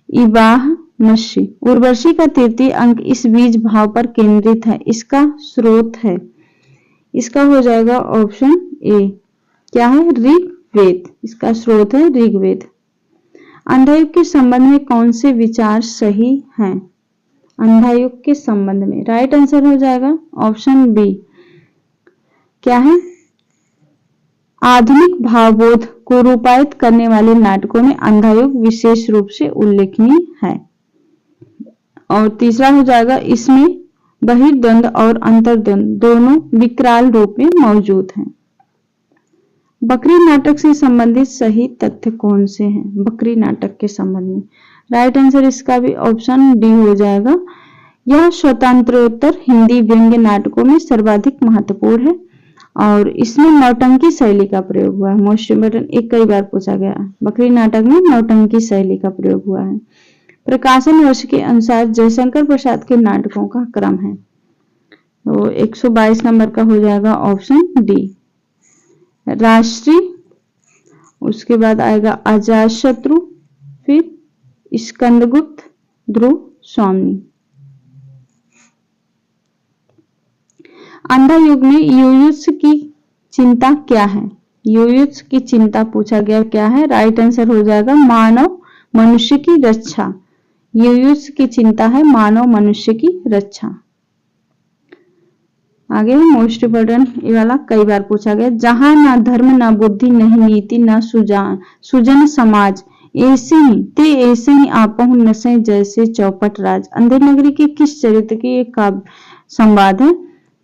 इबाह मशी। उर्वशी का तृतीय अंक इस बीज भाव पर केंद्रित है, इसका स्रोत है, इसका हो जाएगा ऑप्शन ए। क्या है? ऋग्वेद, इसका स्रोत है ऋग्वेद। अंधायुग के संबंध में कौन से विचार सही हैं? अंधायुग के संबंध में राइट आंसर हो जाएगा ऑप्शन बी। क्या है? आधुनिक भावबोध को रूपायित करने वाले नाटकों में अंधायुग विशेष रूप से उल्लेखनीय है। और तीसरा हो जाएगा, इसमें बहिर्द्वंद और अंतर्द्वंद दोनों विकराल रूप में मौजूद हैं। बकरी नाटक से संबंधित सही तथ्य कौन से हैं? बकरी नाटक के संबंध में राइट आंसर इसका भी ऑप्शन डी हो जाएगा। यह स्वतंत्रोत्तर हिंदी व्यंग्य नाटकों में सर्वाधिक महत्वपूर्ण है और इसमें नौटंकी शैली का प्रयोग हुआ है। मोस्ट इम्पोर्टेंट, एक कई बार पूछा गया, बकरी नाटक में नौटंकी शैली का प्रयोग हुआ है। प्रकाशन वर्ष के अनुसार जयशंकर प्रसाद के नाटकों का क्रम है, तो 122 नंबर का हो जाएगा ऑप्शन डी। राष्ट्रीय, उसके बाद आएगा अजातशत्रु, फिर स्कंदगुप्त, ध्रुव स्वामी। अंधा युग में युयुत्सु की चिंता क्या है? युयुत्सु की चिंता पूछा गया क्या है? राइट आंसर हो जाएगा मानव मनुष्य की रक्षा। युयुत्सु की चिंता है मानव मनुष्य की रक्षा। आगे मोस्ट इम्पोर्टेंट, ये वाला कई बार पूछा गया, जहां ना धर्म ना बुद्धि नहीं नीति ना सुजन समाज ऐसे ही आपहु नशे जैसे चौपट राज। अंधेर नगरी के किस चरित्र की एक काव्य संवाद है?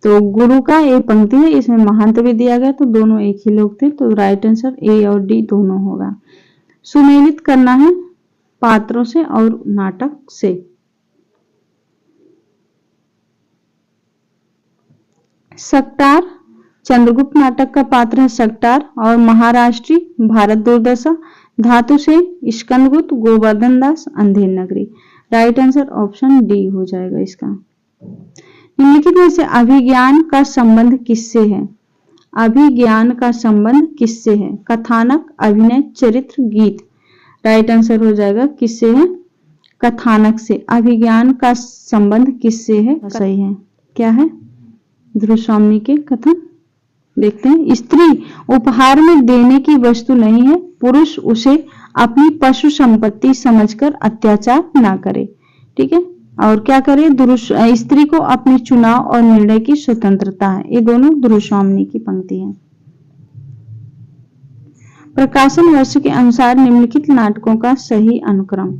तो गुरु का ये पंक्ति है, इसमें महंत भी दिया गया, तो दोनों एक ही लोग थे, तो राइट आंसर ए और डी दोनों होगा। सुमेलित करना है पात्रों से और नाटक से। सकटार, चंद्रगुप्त नाटक का पात्र है सकटार, और महाराष्ट्री भारत दुर्दशा, धातु से स्कंदगुप्त, गोवर्धन दास, Andher Nagari. Right answer option D हो जाएगा इसका। निम्नलिखित में से अभिज्ञान का संबंध किससे है? अभिज्ञान का संबंध किससे है? कथानक, अभिनय, चरित्र, गीत। राइट आंसर हो जाएगा किससे है? कथानक से। अभिज्ञान का संबंध किससे है? सही है, क्या है? ध्रुव स्वामी के कथन। देखते हैं, स्त्री उपहार में देने की वस्तु नहीं है, पुरुष उसे अपनी पशु संपत्ति समझकर अत्याचार ना करे। ठीक है, और क्या करे? स्त्री को अपने चुनाव और निर्णय की स्वतंत्रता है। ये दोनों ध्रुव स्वामी की पंक्ति है। प्रकाशन वर्ष के अनुसार निम्नलिखित नाटकों का सही अनुक्रम,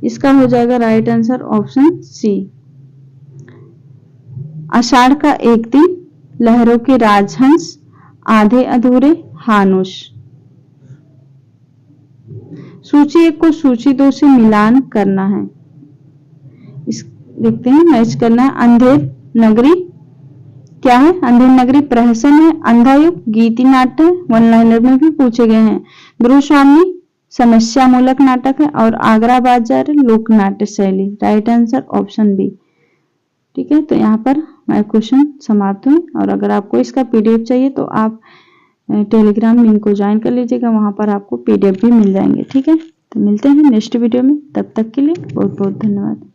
इसका हो जाएगा राइट आंसर ऑप्शन सी। आषाढ़ का एक दिन, लहरों के राजहंस, आधे अधूरे, हानुष। सूची 1 को सूची 2 से मिलान करना है। इस देखते हैं, मैच करना है। अंधेर नगरी क्या है? अंधेर नगरी प्रहसन है, अंधा युग गीति नाट्य है, वन लाइनर में भी पूछे गए हैं। ध्रुव स्वामी समस्या मूलक नाटक है, और आगरा बाजार लोक नाट्य शैली। Right answer option B. ठीक है, तो यहाँ पर मैं क्वेश्चन समाप्त हुई, और अगर आपको इसका पीडीएफ चाहिए तो आप टेलीग्राम लिंक को ज्वाइन कर लीजिएगा, वहां पर आपको पीडीएफ भी मिल जाएंगे। ठीक है, तो मिलते हैं नेक्स्ट वीडियो में, तब तक के लिए बहुत बहुत धन्यवाद।